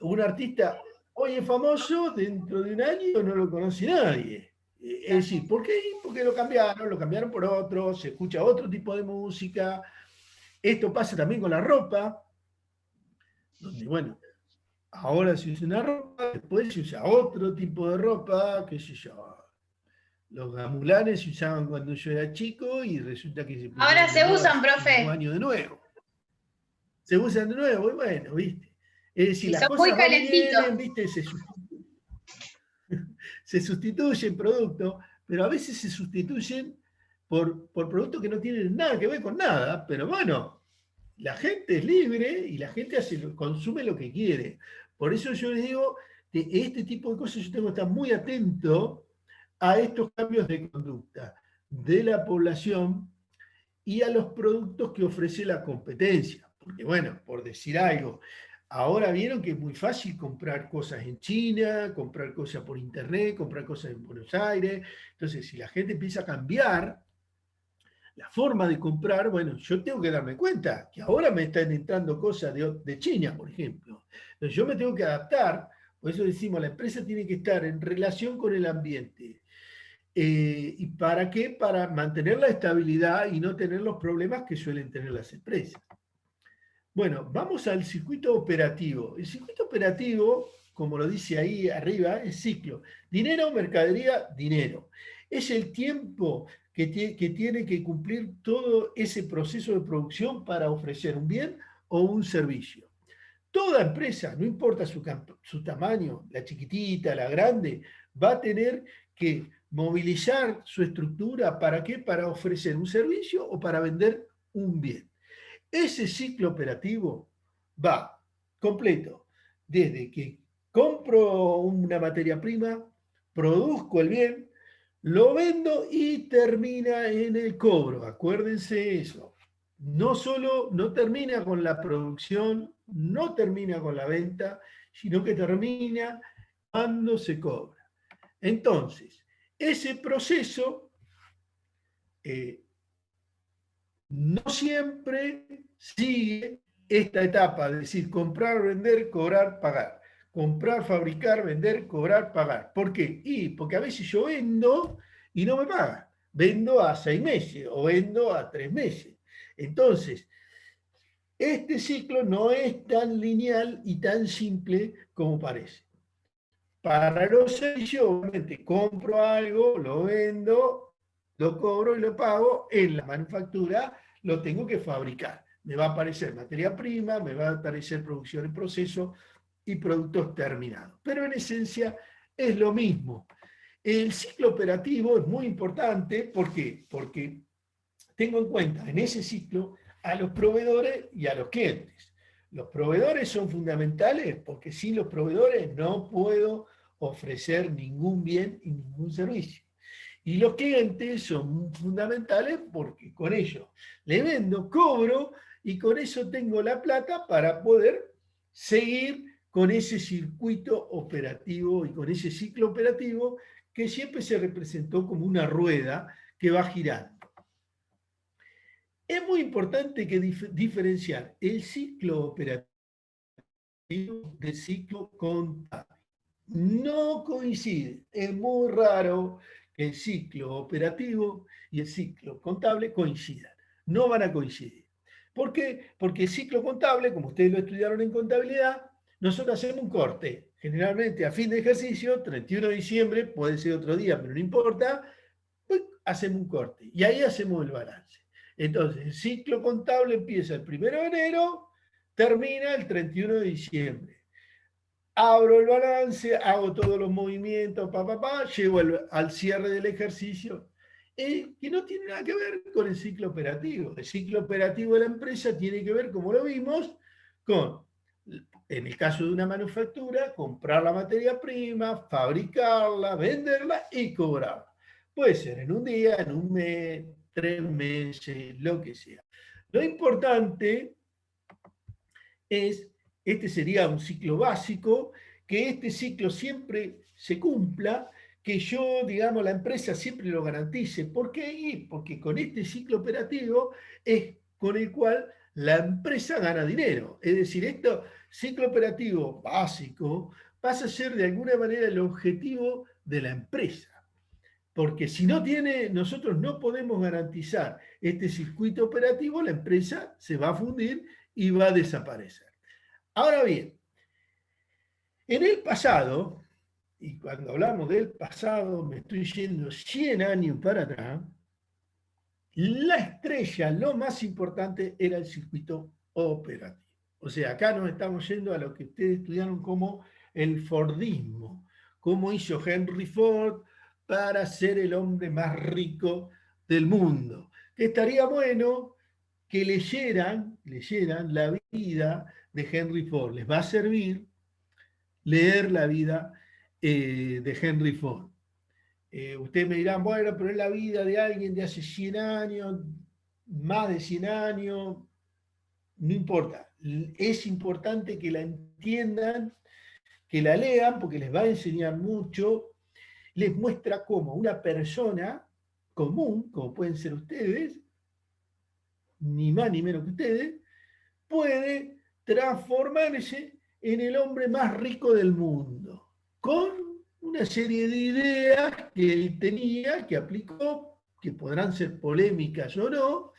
un artista hoy es famoso, dentro de un año no lo conoce nadie. Es decir, ¿por qué? Porque lo cambiaron por otro, se escucha otro tipo de música. Esto pasa también con la ropa, donde, bueno, ahora se usa una ropa, después se usa otro tipo de ropa, qué sé yo. Los gamulanes se usaban cuando yo era chico y resulta que se ahora se usan, profe. 5 años de nuevo. Se usan de nuevo y bueno, ¿viste? Es decir, y las son cosas muy calentitos. ¿viste? Se sustituyen productos, pero a veces se sustituyen por productos que no tienen nada que ver con nada, pero bueno, la gente es libre y la gente consume lo que quiere. Por eso yo les digo, de este tipo de cosas yo tengo que estar muy atento a estos cambios de conducta de la población y a los productos que ofrece la competencia. Porque bueno, por decir algo, ahora vieron que es muy fácil comprar cosas en China, comprar cosas por internet, comprar cosas en Buenos Aires. Entonces, si la gente empieza a cambiar la forma de comprar, bueno, yo tengo que darme cuenta que ahora me están entrando cosas de China, por ejemplo. Entonces, yo me tengo que adaptar, por eso decimos, la empresa tiene que estar en relación con el ambiente. ¿Y para qué? Para mantener la estabilidad y no tener los problemas que suelen tener las empresas. Bueno, vamos al circuito operativo. El circuito operativo, como lo dice ahí arriba, es ciclo. Dinero, mercadería, dinero. Es el tiempo que tiene que cumplir todo ese proceso de producción para ofrecer un bien o un servicio. Toda empresa, no importa su tamaño, la chiquitita, la grande, va a tener que movilizar su estructura. ¿Para qué? Para ofrecer un servicio o para vender un bien. Ese ciclo operativo va completo, desde que compro una materia prima, produzco el bien, lo vendo y termina en el cobro. Acuérdense eso. No termina con la producción, no termina con la venta, sino que termina cuando se cobra. Entonces, ese proceso no siempre sigue esta etapa, es decir, comprar, vender, cobrar, pagar. Comprar, fabricar, vender, cobrar, pagar. ¿Por qué? Porque a veces yo vendo y no me pagan. Vendo a 6 meses o vendo a 3 meses. Entonces, este ciclo no es tan lineal y tan simple como parece. Para los servicios, obviamente, compro algo, lo vendo, lo cobro y lo pago. En la manufactura lo tengo que fabricar. Me va a aparecer materia prima, me va a aparecer producción en proceso y productos terminados. Pero en esencia es lo mismo. El ciclo operativo es muy importante. ¿Por qué? Porque tengo en cuenta en ese ciclo a los proveedores y a los clientes. Los proveedores son fundamentales porque sin los proveedores no puedo ofrecer ningún bien y ningún servicio. Y los clientes son fundamentales porque con ellos le vendo, cobro y con eso tengo la plata para poder seguir con ese circuito operativo y con ese ciclo operativo que siempre se representó como una rueda que va girando. Es muy importante que diferenciar el ciclo operativo del ciclo contable. No coincide. Es muy raro que el ciclo operativo y el ciclo contable coincidan. No van a coincidir. ¿Por qué? Porque el ciclo contable, como ustedes lo estudiaron en contabilidad, nosotros hacemos un corte. Generalmente a fin de ejercicio, 31 de diciembre, puede ser otro día, pero no importa, pues hacemos un corte. Y ahí hacemos el balance. Entonces, el ciclo contable empieza el 1 de enero, termina el 31 de diciembre. Abro el balance, hago todos los movimientos, llego al cierre del ejercicio, que no tiene nada que ver con el ciclo operativo. El ciclo operativo de la empresa tiene que ver, como lo vimos, con, en el caso de una manufactura, comprar la materia prima, fabricarla, venderla y cobrarla. Puede ser en un día, en un mes, 3 meses, lo que sea. Lo importante es, este sería un ciclo básico, que este ciclo siempre se cumpla, que yo, digamos, la empresa siempre lo garantice. ¿Por qué? Porque con este ciclo operativo es con el cual la empresa gana dinero. Es decir, este ciclo operativo básico pasa a ser de alguna manera el objetivo de la empresa. Porque si no tiene, nosotros no podemos garantizar este circuito operativo, la empresa se va a fundir y va a desaparecer. Ahora bien, en el pasado, y cuando hablamos del pasado me estoy yendo 100 años para atrás, la estrella, lo más importante era el circuito operativo. O sea, acá nos estamos yendo a lo que ustedes estudiaron como el Fordismo, cómo hizo Henry Ford para ser el hombre más rico del mundo. Que estaría bueno que leyeran la vida de Henry Ford. Les va a servir leer la vida de Henry Ford. Ustedes me dirán, bueno, pero es la vida de alguien de hace 100 años, más de 100 años, no importa. Es importante que la entiendan, que la lean, porque les va a enseñar mucho. Les muestra cómo una persona común, como pueden ser ustedes, ni más ni menos que ustedes, puede transformarse en el hombre más rico del mundo, con una serie de ideas que él tenía, que aplicó, que podrán ser polémicas o no,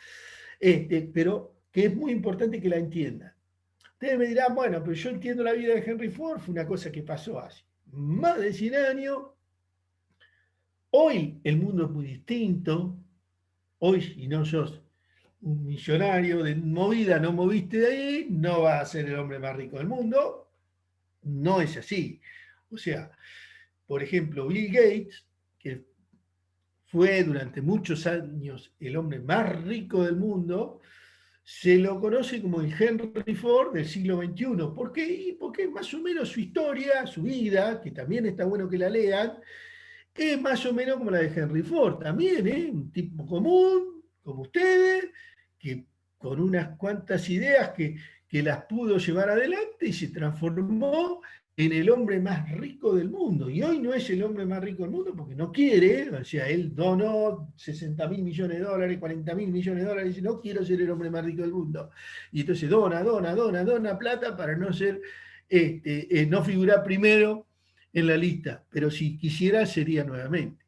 pero que es muy importante que la entiendan. Ustedes me dirán, bueno, pero yo entiendo la vida de Henry Ford, fue una cosa que pasó hace más de 100 años. Hoy el mundo es muy distinto. Hoy, si no sos un millonario de movida, no moviste de ahí, no vas a ser el hombre más rico del mundo. No es así. O sea, por ejemplo, Bill Gates, que fue durante muchos años el hombre más rico del mundo, se lo conoce como el Henry Ford del siglo XXI. ¿Por qué? Porque más o menos su historia, su vida, que también está bueno que la lean, es más o menos como la de Henry Ford. También, un tipo común, como ustedes, que con unas cuantas ideas que las pudo llevar adelante y se transformó en el hombre más rico del mundo. Y hoy no es el hombre más rico del mundo porque no quiere, o sea, él donó 60.000 millones de dólares, 40.000 millones de dólares, y dice, no quiero ser el hombre más rico del mundo. Y entonces dona plata para no ser, no figurar primero en la lista, pero si quisiera sería nuevamente.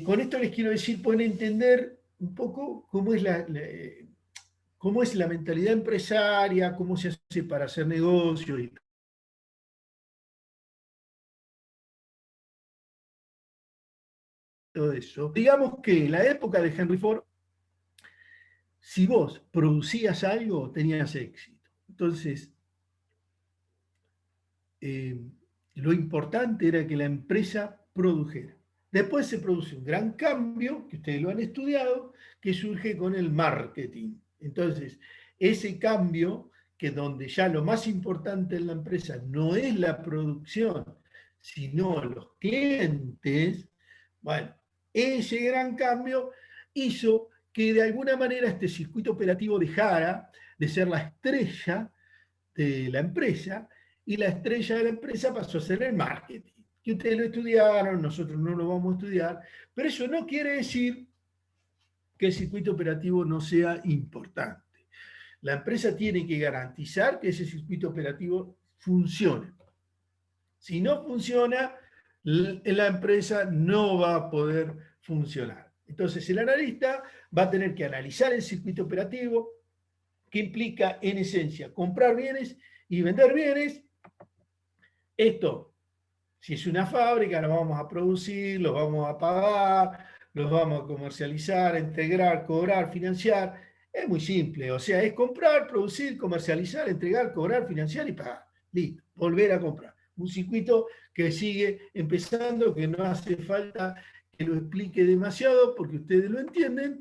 Con esto les quiero decir, pueden entender un poco cómo es cómo es la mentalidad empresaria, cómo se hace para hacer negocio y todo eso. Digamos que en la época de Henry Ford, si vos producías algo, tenías éxito. Entonces, lo importante era que la empresa produjera. Después se produce un gran cambio, que ustedes lo han estudiado, que surge con el marketing. Entonces, ese cambio, que donde ya lo más importante en la empresa no es la producción, sino los clientes, bueno, ese gran cambio hizo que de alguna manera este circuito operativo dejara de ser la estrella de la empresa, y la estrella de la empresa pasó a ser el marketing. Que ustedes lo estudiaron, nosotros no lo vamos a estudiar, pero eso no quiere decir que el circuito operativo no sea importante. La empresa tiene que garantizar que ese circuito operativo funcione. Si no funciona, la empresa no va a poder funcionar. Entonces el analista va a tener que analizar el circuito operativo, que implica en esencia comprar bienes y vender bienes. Esto, si es una fábrica, lo vamos a producir, lo vamos a pagar, los vamos a comercializar, integrar, cobrar, financiar. Es muy simple, o sea, es comprar, producir, comercializar, entregar, cobrar, financiar y pagar. Listo, volver a comprar. Un circuito que sigue empezando, que no hace falta que lo explique demasiado porque ustedes lo entienden.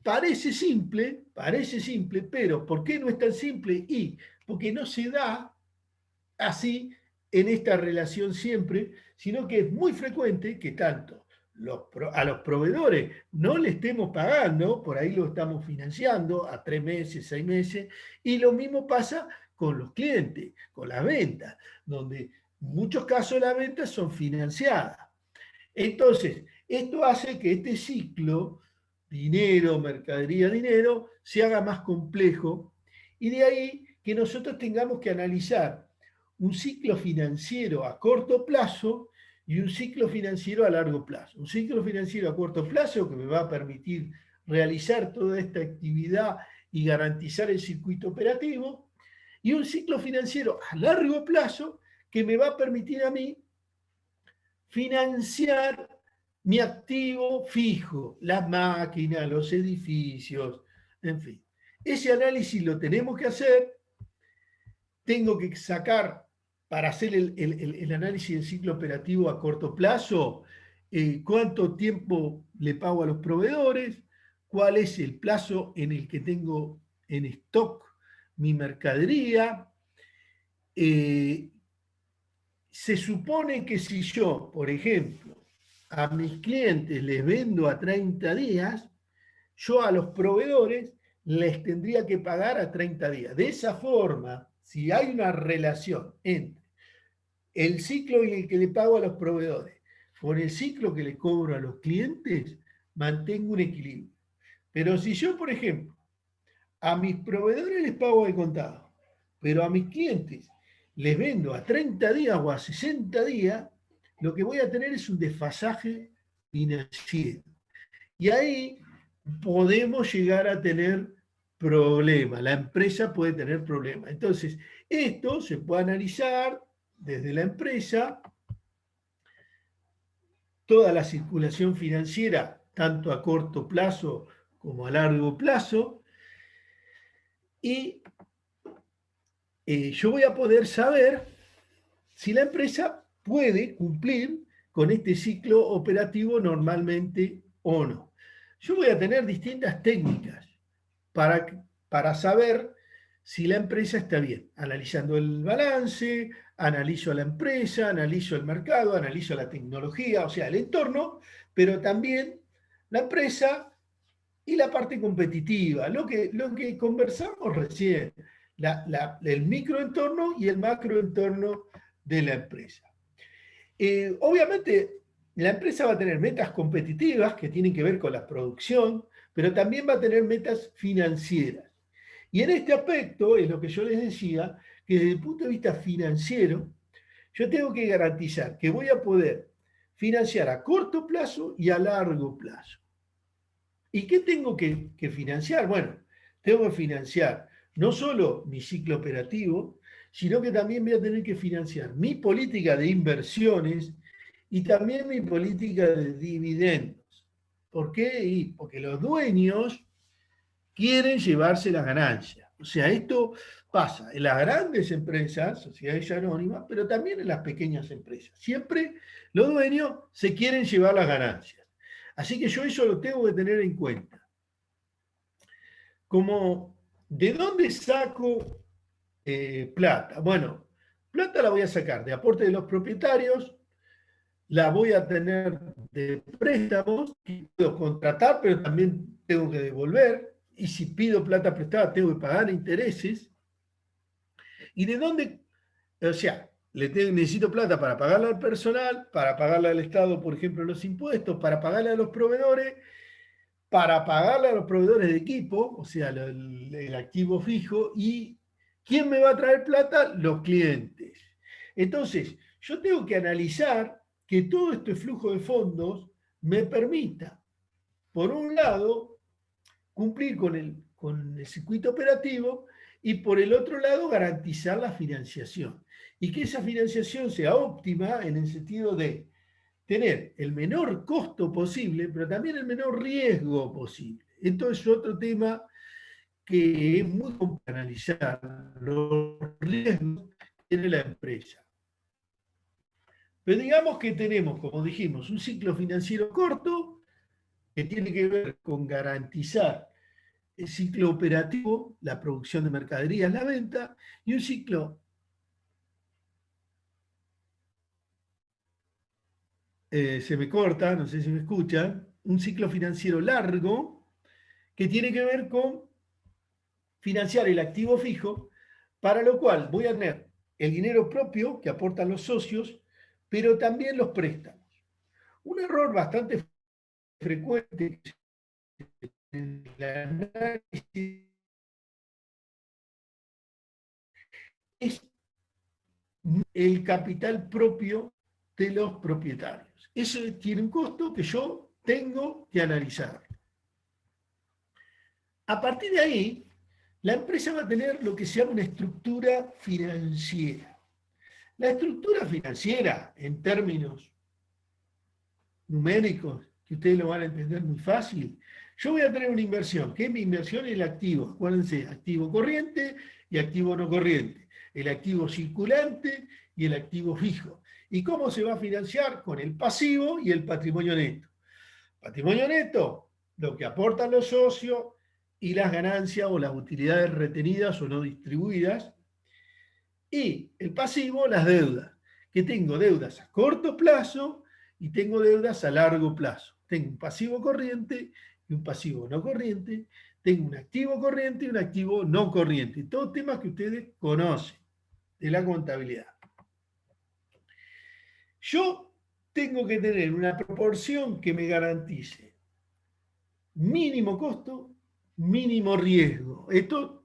Parece simple, pero ¿por qué no es tan simple? Y porque no se da así en esta relación siempre, sino que es muy frecuente que tanto a los proveedores no le estemos pagando, por ahí lo estamos financiando a 3 meses, 6 meses, y lo mismo pasa con los clientes, con las ventas, donde en muchos casos las ventas son financiadas. Entonces, esto hace que este ciclo, dinero, mercadería, dinero, se haga más complejo, y de ahí que nosotros tengamos que analizar un ciclo financiero a corto plazo y un ciclo financiero a largo plazo. Un ciclo financiero a corto plazo que me va a permitir realizar toda esta actividad y garantizar el circuito operativo, y un ciclo financiero a largo plazo que me va a permitir a mí financiar mi activo fijo, las máquinas, los edificios, en fin. Ese análisis lo tenemos que hacer. Tengo que sacar, para hacer el análisis del ciclo operativo a corto plazo, cuánto tiempo le pago a los proveedores, cuál es el plazo en el que tengo en stock mi mercadería. Se supone que si yo, por ejemplo, a mis clientes les vendo a 30 días, yo a los proveedores les tendría que pagar a 30 días. De esa forma, si hay una relación entre el ciclo en el que le pago a los proveedores con el ciclo que le cobro a los clientes, mantengo un equilibrio. Pero si yo, por ejemplo, a mis proveedores les pago de contado, pero a mis clientes les vendo a 30 días o a 60 días, lo que voy a tener es un desfasaje financiero. Y ahí podemos llegar a tener problemas, la empresa puede tener problemas. Entonces, esto se puede analizar desde la empresa, toda la circulación financiera, tanto a corto plazo como a largo plazo, y yo voy a poder saber si la empresa puede cumplir con este ciclo operativo normalmente o no. Yo voy a tener distintas técnicas para saber si la empresa está bien, analizando el balance, analizo a la empresa, analizo el mercado, analizo la tecnología, o sea, el entorno, pero también la empresa y la parte competitiva, lo que conversamos recién, el microentorno y el macroentorno de la empresa. Obviamente, la empresa va a tener metas competitivas que tienen que ver con la producción, pero también va a tener metas financieras. Y en este aspecto, es lo que yo les decía, que desde el punto de vista financiero, yo tengo que garantizar que voy a poder financiar a corto plazo y a largo plazo. ¿Y qué tengo que financiar? Bueno, tengo que financiar no solo mi ciclo operativo, sino que también voy a tener que financiar mi política de inversiones y también mi política de dividendos. ¿Por qué? Porque los dueños quieren llevarse las ganancias. O sea, esto pasa en las grandes empresas, sociedades anónimas, pero también en las pequeñas empresas. Siempre los dueños se quieren llevar las ganancias. Así que yo eso lo tengo que tener en cuenta. Como, ¿de dónde saco plata? Bueno, plata la voy a sacar de aporte de los propietarios, la voy a tener de préstamos, que puedo contratar, pero también tengo que devolver, y si pido plata prestada tengo que pagar intereses. ¿Y de dónde? O sea, necesito plata para pagarle al personal, para pagarle al Estado, por ejemplo, los impuestos, para pagarle a los proveedores, para pagarle a los proveedores de equipo, o sea, el activo fijo, y ¿quién me va a traer plata? Los clientes. Entonces, yo tengo que analizar que todo este flujo de fondos me permita, por un lado, cumplir con el circuito operativo y por el otro lado, garantizar la financiación. Y que esa financiación sea óptima en el sentido de tener el menor costo posible, pero también el menor riesgo posible. Esto es otro tema que es muy complicado analizar, los riesgos que tiene la empresa. Pero digamos que tenemos, como dijimos, un ciclo financiero corto que tiene que ver con garantizar el ciclo operativo, la producción de mercaderías, la venta, y un ciclo se me corta, no sé si me escuchan, un ciclo financiero largo que tiene que ver con financiar el activo fijo, para lo cual voy a tener el dinero propio que aportan los socios, pero también los préstamos. Un error bastante frecuente en el análisis es el capital propio de los propietarios. Eso tiene un costo que yo tengo que analizar. A partir de ahí, la empresa va a tener lo que se llama una estructura financiera. La estructura financiera, en términos numéricos, que ustedes lo van a entender muy fácil, yo voy a tener una inversión, que es mi inversión en el activo. Acuérdense, activo corriente y activo no corriente. El activo circulante y el activo fijo. ¿Y cómo se va a financiar? Con el pasivo y el patrimonio neto. Patrimonio neto, lo que aportan los socios y las ganancias o las utilidades retenidas o no distribuidas. Y el pasivo, las deudas, que tengo deudas a corto plazo y tengo deudas a largo plazo. Tengo un pasivo corriente y un pasivo no corriente. Tengo un activo corriente y un activo no corriente. Todos temas que ustedes conocen de la contabilidad. Yo tengo que tener una proporción que me garantice mínimo costo, mínimo riesgo. Esto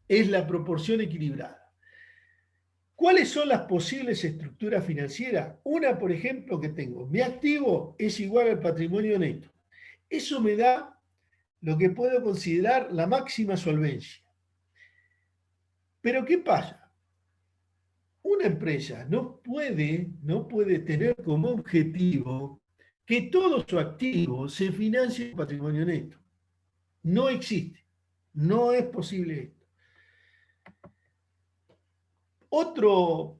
es la proporción equilibrada. ¿Cuáles son las posibles estructuras financieras? Una, por ejemplo, que tengo. Mi activo es igual al patrimonio neto. Eso me da lo que puedo considerar la máxima solvencia. Pero ¿qué pasa? Una empresa no puede tener como objetivo que todo su activo se financie con patrimonio neto. No existe. No es posible esto. Otro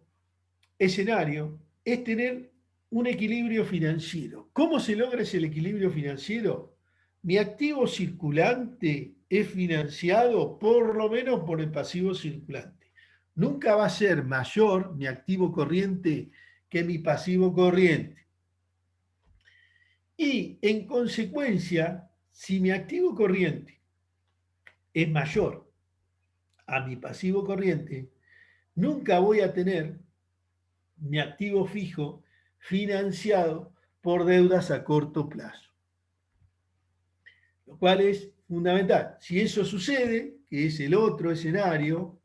escenario es tener un equilibrio financiero. ¿Cómo se logra ese equilibrio financiero? Mi activo circulante es financiado por lo menos por el pasivo circulante. Nunca va a ser mayor mi activo corriente que mi pasivo corriente. Y en consecuencia, si mi activo corriente es mayor a mi pasivo corriente, nunca voy a tener mi activo fijo financiado por deudas a corto plazo. Lo cual es fundamental. Si eso sucede, que es el otro escenario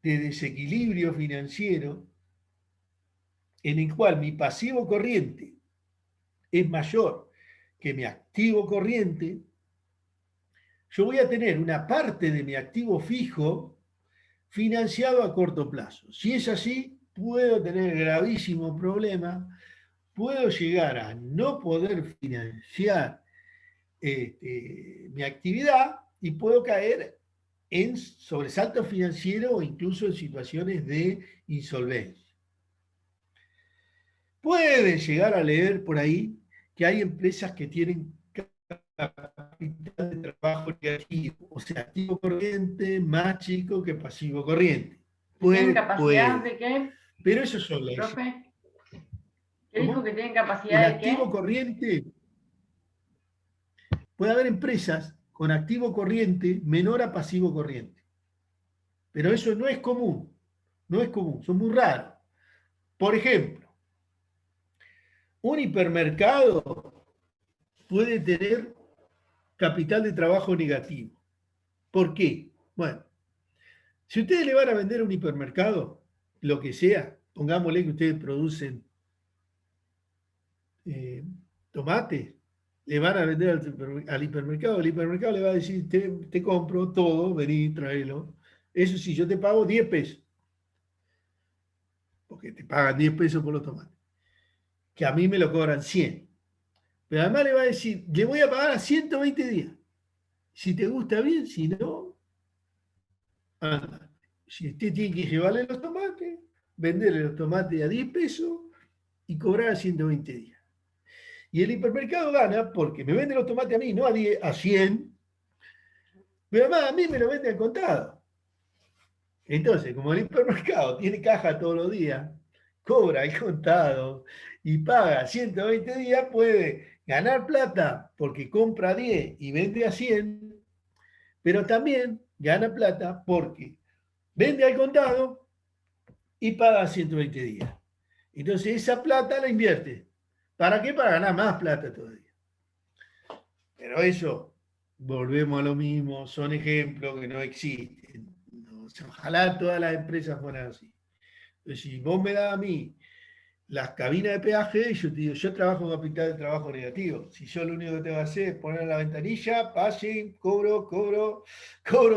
de desequilibrio financiero, en el cual mi pasivo corriente es mayor que mi activo corriente, yo voy a tener una parte de mi activo fijo financiado a corto plazo. Si es así, puedo tener gravísimos problemas, puedo llegar a no poder financiar mi actividad y puedo caer en sobresalto financiero o incluso en situaciones de insolvencia. Pueden llegar a leer por ahí que hay empresas que tienen capital de trabajo negativo, o sea, activo corriente más chico que pasivo corriente. ¿Tienen capacidad de qué? Pero eso son las... ¿Profe? ¿Qué dijo que tienen capacidad el de qué? activo corriente, puede haber empresas con activo corriente menor a pasivo corriente. Pero eso no es común, no es común, son muy raros. Por ejemplo, un hipermercado puede tener capital de trabajo negativo. ¿Por qué? Bueno, si ustedes le van a vender a un hipermercado, lo que sea, pongámosle que ustedes producen tomate, le van a vender al hipermercado, el hipermercado le va a decir, te compro todo, vení, tráelo. Eso sí, yo te pago 10 pesos. Porque te pagan 10 pesos por los tomates. Que a mí me lo cobran 100. Pero además le va a decir, le voy a pagar a 120 días. Si te gusta bien, si no, anda. Si usted tiene que llevarle los tomates, venderle los tomates a 10 pesos y cobrar a 120 días. Y el hipermercado gana porque me vende los tomates a mí, no a 10, a 100. Pero además a mí me lo vende al contado. Entonces, como el hipermercado tiene caja todos los días, cobra al contado y paga 120 días, puede ganar plata porque compra 10 y vende a 100, pero también gana plata porque vende al contado y paga 120 días. Entonces esa plata la invierte. ¿Para qué? Para ganar más plata todavía. Pero eso, volvemos a lo mismo, son ejemplos que no existen. Ojalá todas las empresas fueran así. Entonces, si vos me das a mí las cabinas de peaje, yo te digo, yo trabajo en capital de trabajo negativo. Si yo lo único que tengo que hacer es poner en la ventanilla, pasen, cobro,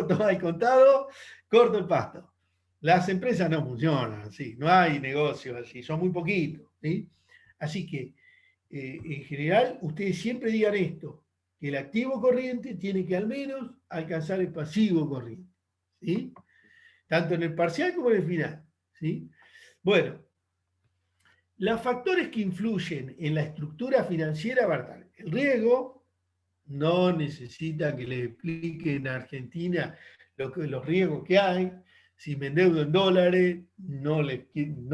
toma el contado, corto el pasto. Las empresas no funcionan así, no hay negocios así, son muy poquitos. ¿Sí? Así que, en general, ustedes siempre digan esto, que el activo corriente tiene que al menos alcanzar el pasivo corriente. ¿Sí? Tanto en el parcial como en el final. ¿Sí? Bueno, los factores que influyen en la estructura financiera van a estar el riesgo. No necesitan que le explique en Argentina los riesgos que hay. Si me endeudo en dólares, no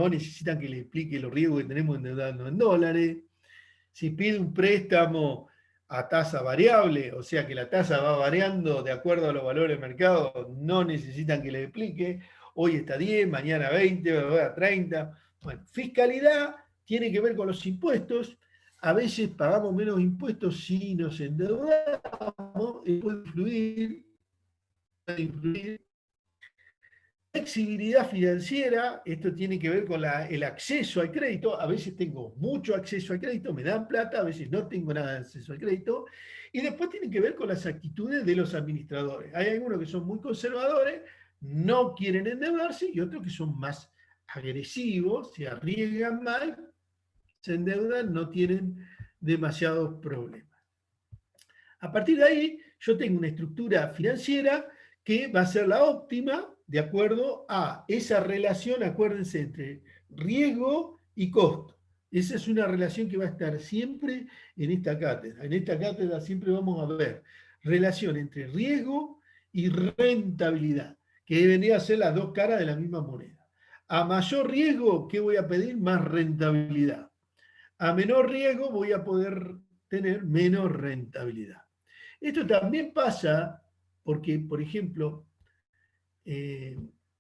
necesitan que le explique los riesgos que tenemos endeudando en dólares. Si pide un préstamo a tasa variable, o sea que la tasa va variando de acuerdo a los valores del mercado, no necesitan que le explique. Hoy está 10, mañana 20, a 30. Bueno, fiscalidad tiene que ver con los impuestos. A veces pagamos menos impuestos si nos endeudamos y puede influir. Flexibilidad financiera, esto tiene que ver con el acceso al crédito. A veces tengo mucho acceso al crédito, me dan plata, a veces no tengo nada de acceso al crédito. Y después tiene que ver con las actitudes de los administradores. Hay algunos que son muy conservadores, no quieren endeudarse, y otros que son más agresivos, se arriesgan mal, se endeudan, no tienen demasiados problemas. A partir de ahí, yo tengo una estructura financiera que va a ser la óptima de acuerdo a esa relación, acuérdense, entre riesgo y costo. Esa es una relación que va a estar siempre en esta cátedra. En esta cátedra siempre vamos a ver relación entre riesgo y rentabilidad, que vendría a ser las dos caras de la misma moneda. A mayor riesgo, ¿qué voy a pedir? Más rentabilidad. A menor riesgo voy a poder tener menos rentabilidad. Esto también pasa porque, por ejemplo,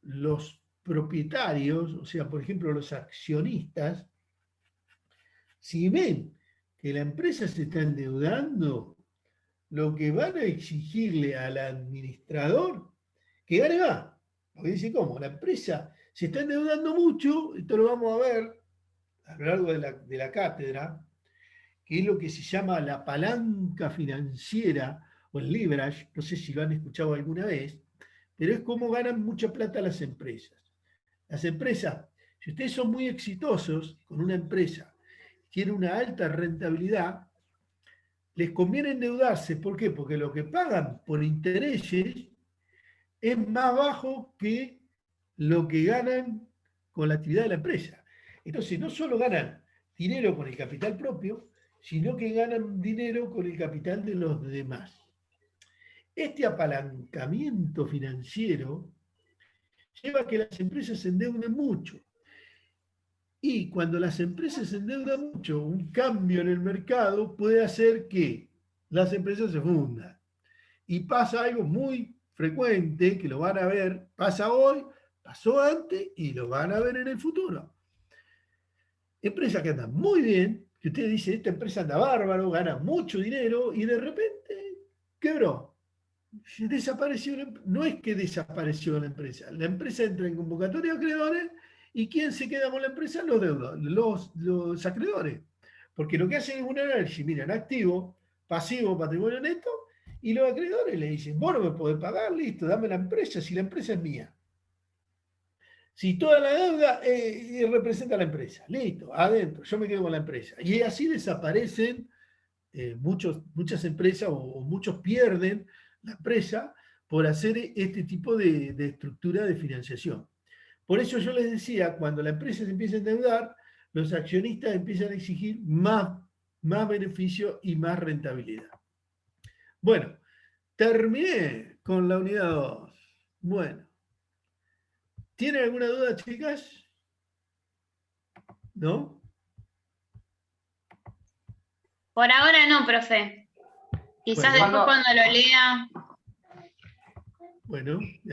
los propietarios, o sea, por ejemplo, los accionistas, si ven que la empresa se está endeudando, lo que van a exigirle al administrador, que gane más. Porque dice, ¿cómo? La empresa se está endeudando mucho, esto lo vamos a ver a lo largo de la cátedra, que es lo que se llama la palanca financiera o el leverage, no sé si lo han escuchado alguna vez, pero es cómo ganan mucha plata las empresas. Las empresas, si ustedes son muy exitosos con una empresa, tiene una alta rentabilidad, les conviene endeudarse. ¿Por qué? Porque lo que pagan por intereses es más bajo que lo que ganan con la actividad de la empresa. Entonces, no solo ganan dinero con el capital propio, sino que ganan dinero con el capital de los demás. Este apalancamiento financiero lleva a que las empresas se endeuden mucho. Y cuando las empresas se endeudan mucho, un cambio en el mercado puede hacer que las empresas se fundan. Y pasa algo muy frecuente, que lo van a ver, pasa hoy, pasó antes y lo van a ver en el futuro. Empresas que andan muy bien, que usted dice, esta empresa anda bárbaro, gana mucho dinero y de repente quebró. Desapareció. No es que desapareció la empresa entra en convocatoria de acreedores y ¿quién se queda con la empresa? Los deudores, los acreedores. Porque lo que hacen es un análisis, miran, activo, pasivo, patrimonio neto, y los acreedores le dicen, vos no me podés pagar, listo, dame la empresa, si la empresa es mía. Si toda la deuda representa a la empresa, listo, adentro, yo me quedo con la empresa. Y así desaparecen muchas empresas o muchos pierden la empresa por hacer este tipo de estructura de financiación. Por eso yo les decía, cuando la empresa se empieza a endeudar, los accionistas empiezan a exigir más beneficio y más rentabilidad. Bueno, terminé con la unidad 2. Bueno, ¿tienen alguna duda, chicas? ¿No? Por ahora no, profe. Quizás Bueno. después cuando lo lea. Bueno.